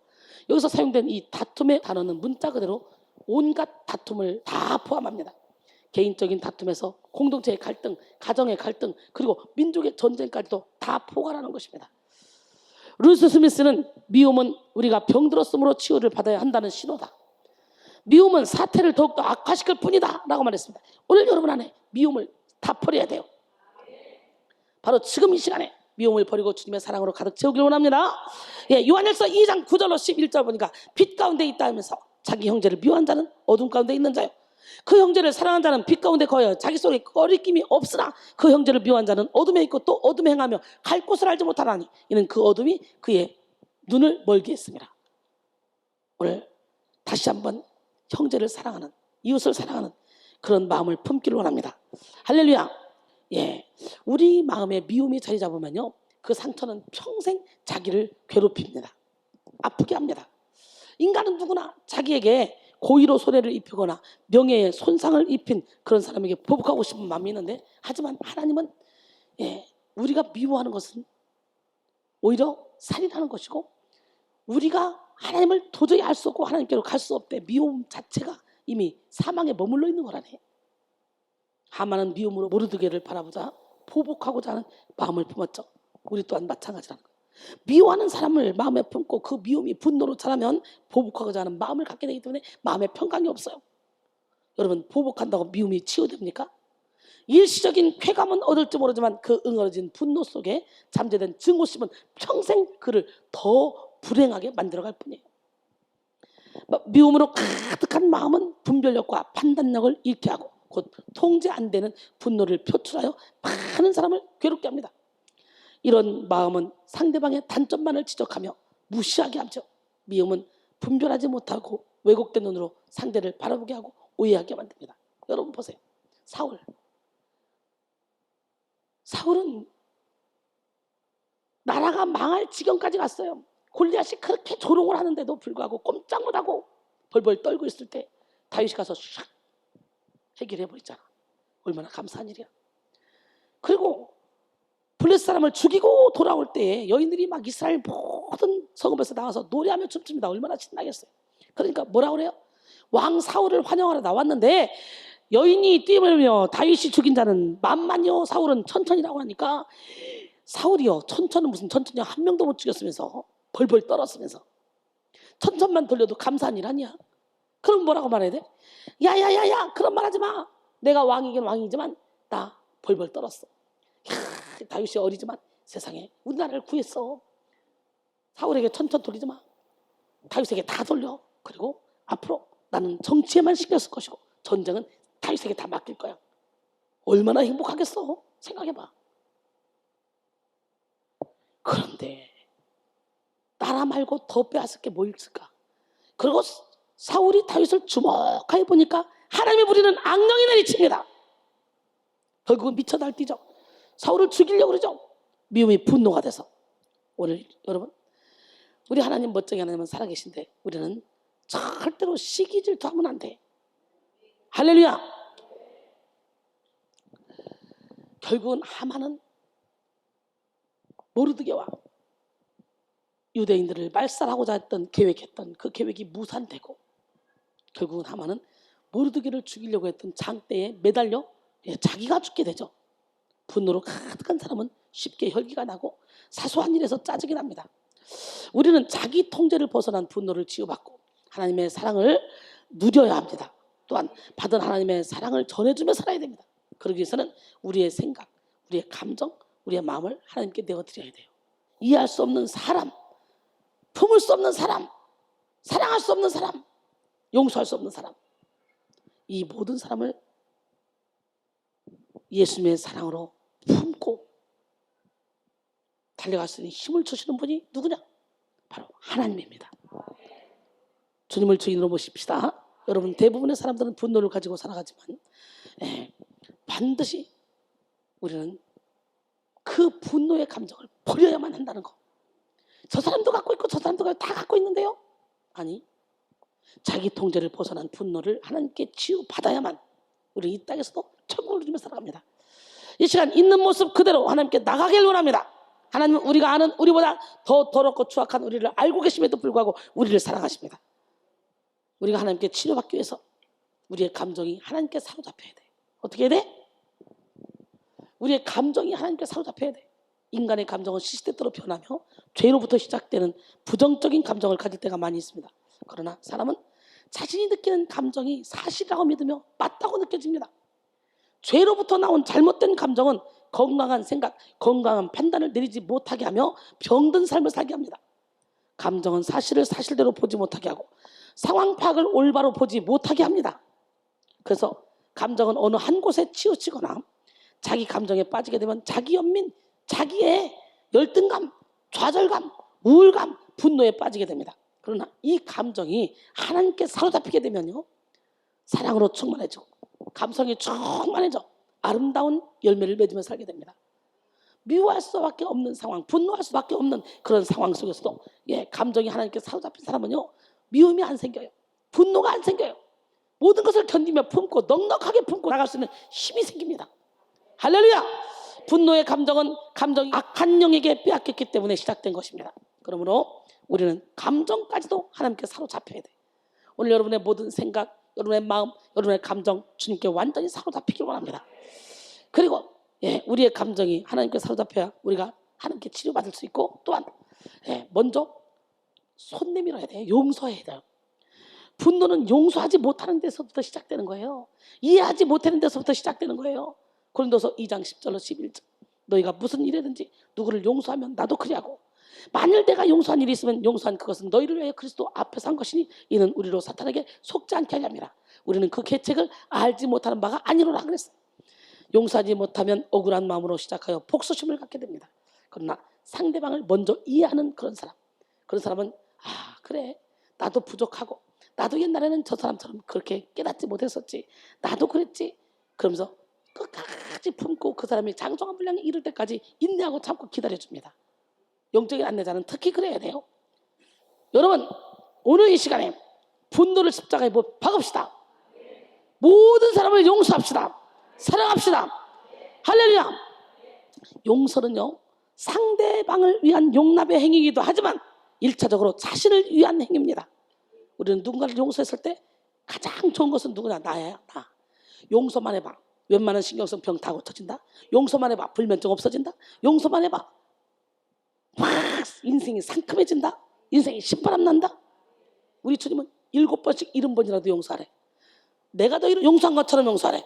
여기서 사용된 이 다툼의 단어는 문자 그대로 온갖 다툼을 다 포함합니다. 개인적인 다툼에서 공동체의 갈등, 가정의 갈등, 그리고 민족의 전쟁까지도 다 포괄하는 것입니다. 루스 스미스는 미움은 우리가 병들었으므로 치유를 받아야 한다는 신호다. 미움은 사태를 더욱더 악화시킬 뿐이다 라고 말했습니다. 오늘 여러분 안에 미움을 다 버려야 돼요. 바로 지금 이 시간에 미움을 버리고 주님의 사랑으로 가득 채우길 원합니다. 요한일서 2장 9절로 11절 보니까 빛 가운데 있다 하면서 자기 형제를 미워한 자는 어둠 가운데 있는 자요, 그 형제를 사랑한 자는 빛 가운데 거하여 자기 속에 거리낌이 없으나 그 형제를 미워한 자는 어둠에 있고 또 어둠에 행하며 갈 곳을 알지 못하나니 이는 그 어둠이 그의 눈을 멀게 했습니다. 오늘 다시 한번 형제를 사랑하는, 이웃을 사랑하는 그런 마음을 품기를 원합니다. 할렐루야. 우리 마음에 미움이 자리 잡으면요, 그 상처는 평생 자기를 괴롭힙니다. 아프게 합니다. 인간은 누구나 자기에게 고의로 손해를 입히거나 명예에 손상을 입힌 그런 사람에게 보복하고 싶은 마음이 있는데, 하지만 하나님은 우리가 미워하는 것은 오히려 살인하는 것이고, 우리가 하나님을 도저히 알 수 없고 하나님께로 갈 수 없대. 미움 자체가 이미 사망에 머물러 있는 거라네. 하만은 미움으로 모르드게를 바라보자 보복하고자 하는 마음을 품었죠. 우리 또한 마찬가지라는 거예요. 미워하는 사람을 마음에 품고 그 미움이 분노로 자라면 보복하고자 하는 마음을 갖게 되기 때문에 마음에 평강이 없어요. 여러분, 보복한다고 미움이 치유됩니까? 일시적인 쾌감은 얻을지 모르지만 그 응어진 분노 속에 잠재된 증오심은 평생 그를 더 불행하게 만들어갈 뿐이에요. 미움으로 가득한 마음은 분별력과 판단력을 잃게 하고 곧 통제 안 되는 분노를 표출하여 많은 사람을 괴롭게 합니다. 이런 마음은 상대방의 단점만을 지적하며 무시하게 하죠. 미움은 분별하지 못하고 왜곡된 눈으로 상대를 바라보게 하고 오해하게 만듭니다. 여러분 보세요. 사울은 나라가 망할 지경까지 갔어요. 골리앗이 그렇게 조롱을 하는데도 불구하고 꼼짝 못하고 벌벌 떨고 있을 때 다윗이 가서 샥 해결해버리잖아. 얼마나 감사한 일이야. 그리고 블레셋 사람을 죽이고 돌아올 때에 여인들이 막 이스라엘 모든 성읍에서 나와서 노래하며 춤춥니다. 얼마나 신나겠어요. 그러니까 뭐라 그래요? 왕 사울을 환영하러 나왔는데 여인이 뛰어밀며 다윗이 죽인 자는 만만이요 사울은 천천이라고 하니까, 사울이요 천천은 무슨 천천이야, 한 명도 못 죽였으면서 벌벌 떨었으면서 천천만 돌려도 감사한 일 아니야? 그럼 뭐라고 말해야 돼? 야야야야, 그런 말 하지 마. 내가 왕이긴 왕이지만 나 벌벌 떨었어. 다윗이 어리지만 세상에 우리나라를 구했어. 사울에게 천천 돌리지 마. 다윗에게 다 돌려. 그리고 앞으로 나는 정치에만 신경 쓸 것이고 전쟁은 다윗에게 다 맡길 거야. 얼마나 행복하겠어. 생각해봐. 그런데 나라 말고 더 빼앗을 게 뭐 있을까? 그리고 사울이 다윗을 주목해 보니까 하나님이 부리는 악령이 내리칩니다. 결국은 미쳐 날뛰죠. 사울을 죽이려고 그러죠. 미움이 분노가 돼서. 오늘 여러분, 우리 하나님 멋쟁이 하나님은 살아계신데 우리는 절대로 시기 질투하면 안 돼. 할렐루야. 결국은 하만은 모르드게와 유대인들을 말살하고자 했던 계획했던 그 계획이 무산되고, 결국은 하만은 모르드게를 죽이려고 했던 장대에 매달려 자기가 죽게 되죠. 분노로 가득한 사람은 쉽게 혈기가 나고 사소한 일에서 짜증이 납니다. 우리는 자기 통제를 벗어난 분노를 치유받고 하나님의 사랑을 누려야 합니다. 또한 받은 하나님의 사랑을 전해주며 살아야 됩니다. 그러기 위해서는 우리의 생각, 우리의 감정, 우리의 마음을 하나님께 내어드려야 돼요. 이해할 수 없는 사람, 품을 수 없는 사람, 사랑할 수 없는 사람, 용서할 수 없는 사람, 이 모든 사람을 예수님의 사랑으로 품고 달려갈 수 있는 힘을 주시는 분이 누구냐? 바로 하나님입니다. 주님을 주인으로 모십시다. 여러분, 대부분의 사람들은 분노를 가지고 살아가지만 반드시 우리는 그 분노의 감정을 버려야만 한다는 거. 저 사람도 갖고 있고 저 사람도 다 갖고 있는데요. 아니, 자기 통제를 벗어난 분노를 하나님께 치유받아야만 우리 이 땅에서도 천국을 누리며 살아갑니다. 이 시간 있는 모습 그대로 하나님께 나가길 원합니다. 하나님은 우리가 아는 우리보다 더 더럽고 추악한 우리를 알고 계심에도 불구하고 우리를 사랑하십니다. 우리가 하나님께 치료받기 위해서 우리의 감정이 하나님께 사로잡혀야 돼. 어떻게 해야 돼? 우리의 감정이 하나님께 사로잡혀야 돼. 인간의 감정은 시시때때로 변하며 죄로부터 시작되는 부정적인 감정을 가질 때가 많이 있습니다. 그러나 사람은 자신이 느끼는 감정이 사실이라고 믿으며 맞다고 느껴집니다. 죄로부터 나온 잘못된 감정은 건강한 생각, 건강한 판단을 내리지 못하게 하며 병든 삶을 살게 합니다. 감정은 사실을 사실대로 보지 못하게 하고 상황 파악을 올바로 보지 못하게 합니다. 그래서 감정은 어느 한 곳에 치우치거나 자기 감정에 빠지게 되면 자기 연민, 자기의 열등감, 좌절감, 우울감, 분노에 빠지게 됩니다. 그러나 이 감정이 하나님께 사로잡히게 되면요, 사랑으로 충만해지고 감성이 충만해져 아름다운 열매를 맺으며 살게 됩니다. 미워할 수밖에 없는 상황, 분노할 수밖에 없는 그런 상황 속에서도 감정이 하나님께 사로잡힌 사람은요, 미움이 안 생겨요. 분노가 안 생겨요. 모든 것을 견디며 품고 넉넉하게 품고 나갈 수 있는 힘이 생깁니다. 할렐루야! 분노의 감정은 감정이 악한 영에게 빼앗겼기 때문에 시작된 것입니다. 그러므로 우리는 감정까지도 하나님께 사로잡혀야 돼. 오늘 여러분의 모든 생각, 여러분의 마음, 여러분의 감정 주님께 완전히 사로잡히길 원합니다. 그리고 우리의 감정이 하나님께 사로잡혀야 우리가 하나님께 치료받을 수 있고, 또한 먼저 손 내밀어야 돼요. 용서해야 돼요. 분노는 용서하지 못하는 데서부터 시작되는 거예요. 이해하지 못하는 데서부터 시작되는 거예요. 고린도서 2장 10절로 11절. 너희가 무슨 일이든지 누구를 용서하면 나도 그리하고, 만일 내가 용서한 일이 있으면 용서한 그것은 너희를 위해 그리스도 앞에서 한 것이니 이는 우리로 사탄에게 속지 않게 하려 함이라. 우리는 그 계책을 알지 못하는 바가 아니로라 그랬어요. 용서하지 못하면 억울한 마음으로 시작하여 복수심을 갖게 됩니다. 그러나 상대방을 먼저 이해하는 그런 사람은 그래, 나도 부족하고 나도 옛날에는 저 사람처럼 그렇게 깨닫지 못했었지, 나도 그랬지, 그러면서 끝까지 품고 그 사람이 장성한 분량에 이를 때까지 인내하고 참고 기다려줍니다. 영적인 안내자는 특히 그래야 돼요. 여러분, 오늘 이 시간에 분노를 십자가에 박읍시다. 모든 사람을 용서합시다. 사랑합시다. 할렐루야. 용서는요, 상대방을 위한 용납의 행위이기도 하지만 1차적으로 자신을 위한 행위입니다. 우리는 누군가를 용서했을 때 가장 좋은 것은 누구냐? 나야. 나. 용서만 해봐, 웬만한 신경성 병 다 고쳐진다. 용서만 해봐, 불면증 없어진다. 용서만 해봐, 막 인생이 상큼해진다. 인생이 신바람 난다. 우리 주님은 7번씩 70번이라도 용서하래. 내가 너희를 용서한 것처럼 용서하래.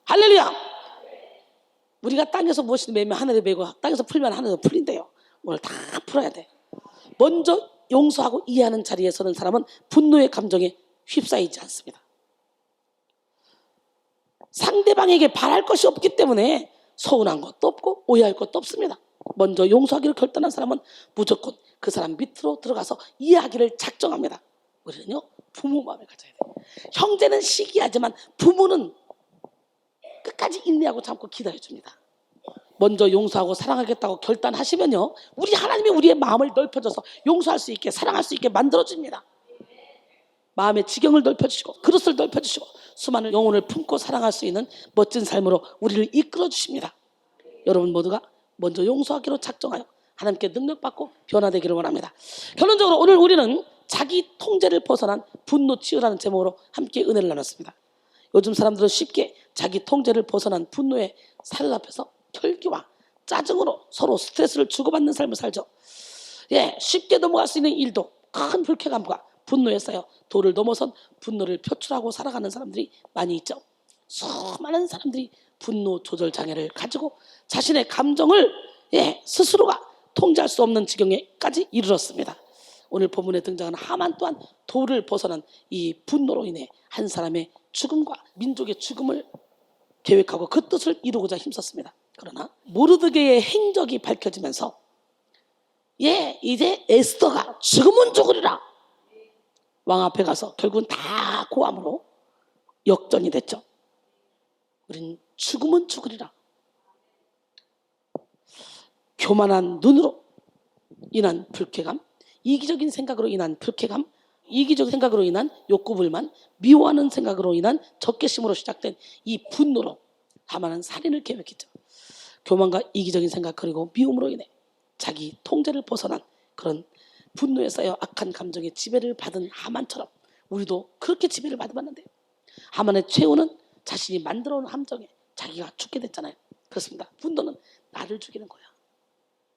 할렐루야. 우리가 땅에서 무엇이든 매면 하늘에 매고 땅에서 풀면 하늘에서 풀린대요. 오늘 다 풀어야 돼. 먼저 용서하고 이해하는 자리에 서는 사람은 분노의 감정에 휩싸이지 않습니다. 상대방에게 바랄 것이 없기 때문에 서운한 것도 없고 오해할 것도 없습니다. 먼저 용서하기를 결단한 사람은 무조건 그 사람 밑으로 들어가서 이해하기를 작정합니다. 우리는요, 부모 마음을 가져야 돼요. 형제는 시기하지만 부모는 끝까지 인내하고 참고 기다려줍니다. 먼저 용서하고 사랑하겠다고 결단하시면요, 우리 하나님이 우리의 마음을 넓혀줘서 용서할 수 있게, 사랑할 수 있게 만들어줍니다. 마음의 지경을 넓혀주시고 그릇을 넓혀주시고 수많은 영혼을 품고 사랑할 수 있는 멋진 삶으로 우리를 이끌어주십니다. 여러분 모두가 먼저 용서하기로 작정하여 하나님께 능력받고 변화되기를 원합니다. 결론적으로 오늘 우리는 자기 통제를 벗어난 분노 치유라는 제목으로 함께 은혜를 나눴습니다. 요즘 사람들은 쉽게 자기 통제를 벗어난 분노에 사로잡혀서 혈기와 짜증으로 서로 스트레스를 주고받는 삶을 살죠. 쉽게 넘어갈 수 있는 일도 큰 불쾌감과 분노에 쌓여 도를 넘어선 분노를 표출하고 살아가는 사람들이 많이 있죠. 수많은 사람들이 분노 조절 장애를 가지고 자신의 감정을 스스로가 통제할 수 없는 지경에까지 이르렀습니다. 오늘 본문에 등장하는 하만 또한 도를 벗어난 이 분노로 인해 한 사람의 죽음과 민족의 죽음을 계획하고 그 뜻을 이루고자 힘썼습니다. 그러나 모르드게의 행적이 밝혀지면서 이제 에스더가 죽으면 죽으리라, 왕 앞에 가서 결국은 다 고함으로 역전이 됐죠. 우린 죽으면 죽으리라, 교만한 눈으로 인한 불쾌감, 이기적인 생각으로 인한 불쾌감, 이기적인 생각으로 인한 욕구 불만, 미워하는 생각으로 인한 적개심으로 시작된 이 분노로 하만은 살인을 계획했죠. 교만과 이기적인 생각 그리고 미움으로 인해 자기 통제를 벗어난 그런 분노에 쌓여 악한 감정의 지배를 받은 하만처럼 우리도 그렇게 지배를 받아봤는데, 하만의 최후는 자신이 만들어온 함정에 자기가 죽게 됐잖아요. 그렇습니다. 분노는 나를 죽이는 거야.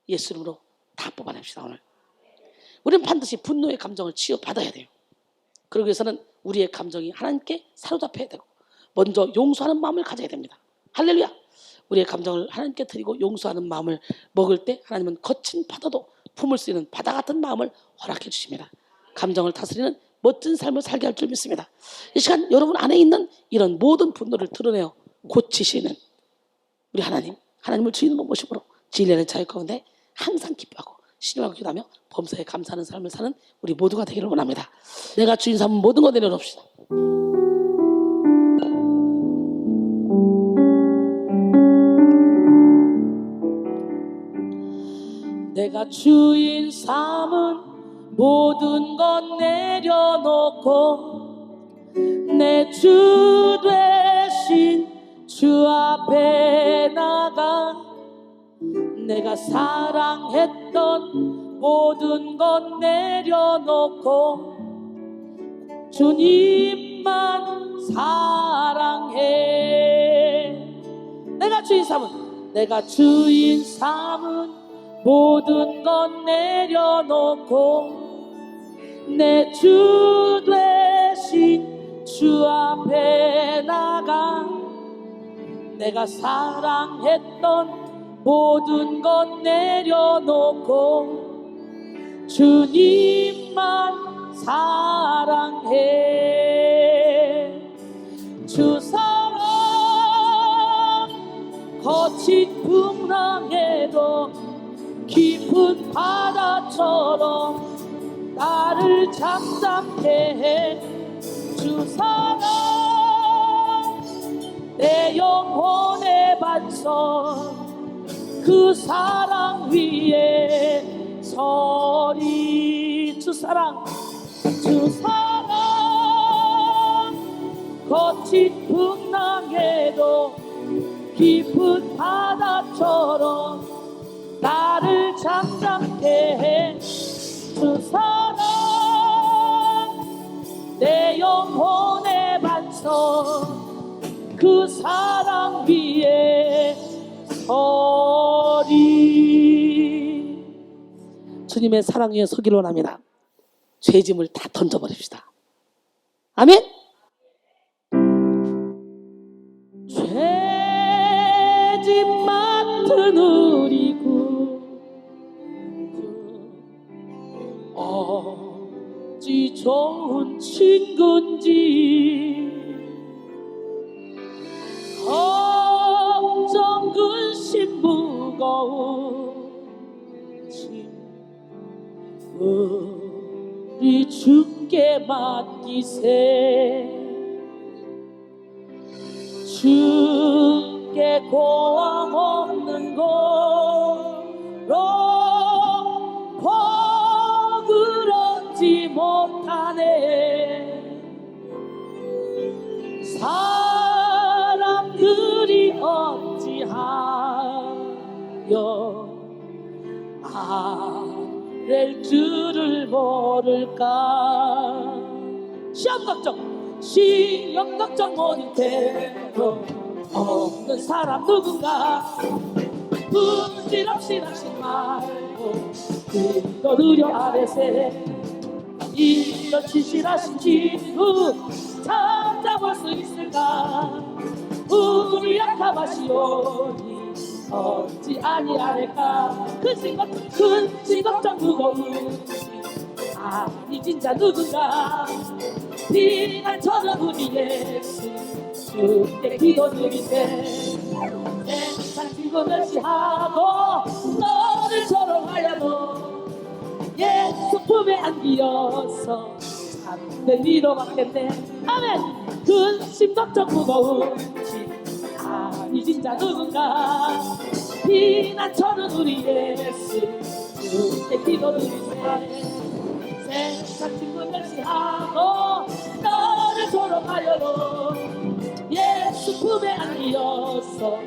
예수 이름으로 다 뽑아냅시다. 오늘 우리는 반드시 분노의 감정을 치유받아야 돼요. 그러기 위해서는 우리의 감정이 하나님께 사로잡혀야 되고 먼저 용서하는 마음을 가져야 됩니다. 할렐루야. 우리의 감정을 하나님께 드리고 용서하는 마음을 먹을 때 하나님은 거친 바다도 품을 수 있는 바다 같은 마음을 허락해 주십니다. 감정을 다스리는 멋진 삶을 살게 할 줄 믿습니다. 이 시간 여러분 안에 있는 이런 모든 분노를 드러내어 고치시는 우리 하나님을 주인으로 모심으로 진리하는 자유 가운데 항상 기뻐하고 신령하고 기도하며 범사에 감사하는 삶을 사는 우리 모두가 되기를 원합니다. 내가 주인 삼은 모든 것 내려놓읍시다. 내가 주인 삼은 모든 것 내려놓고 내 주 되신 주 앞에 나가 내가 사랑했던 모든 것 내려놓고 주님만 사랑해. 내가 주인 삼은 모든 것 내려놓고 내 주 되신 주 앞에 나가 내가 사랑했던 모든 것 내려놓고 주님만 사랑해. 주 사랑 거친 풍랑에도 깊은 바다처럼 나를 잠잠케 해. 주 사랑 내 영혼의 반석 그 사랑 위에 서리. 주 사랑 거친 풍랑에도 깊은 바다처럼 나를 잠잠케 해. 주 사랑 내 영혼의 반석 그 사랑 위에 서리. 주님의 사랑 위에 서기를 원합니다. 죄짐을 다 던져버립시다. 아멘. 죄짐 맡은 우리 어찌 좋은 친구인지 걱정 근심 무거운 짐 우리 주께 맡기세. 주께 고항 없는 거로 복을 얻지 못하네. 사람들이 어찌하여 아랠 줄을 모를까. 시험 걱정 모든 대로 없는 사람 누군가 부질없이 낙심 말고 그거 누려 아래세. 이런 진실하신 지구 찾아볼 수 있을까. 우리 약함하시오니 어찌 아니하릴까. 근심 걱정 무거운 아니 진짜 누군가 피난처럼 우리 예수 주께 기도드리세. 세상 지고 멸시하고 너를 조롱하여도 예수 품에 안기어서 참된 위로 받겠네. 아멘. 근심 걱정 무거운 아니 진짜 누군가 피난처럼 우리 예수 주께 기도 너를 좋아해 세상 친구 멸시하고 너를 조롱하여도 예수 품에 안기어서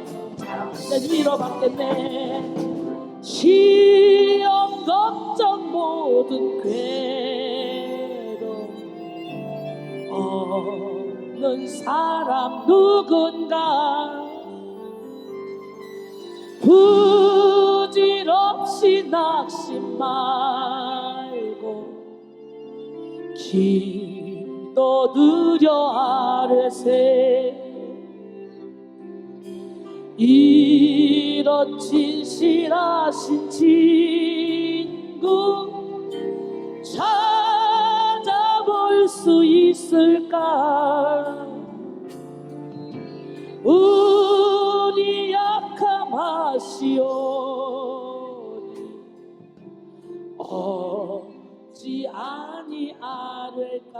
내 위로받겠네 시험 걱정 모든 괴로움 없는 사람 누군가 부질없이 낙심 말고 기도 드려 아뢰세 이런 진실하신 친구 찾아볼 수 있을까 우리 약함하시오니 어찌 아니하릴까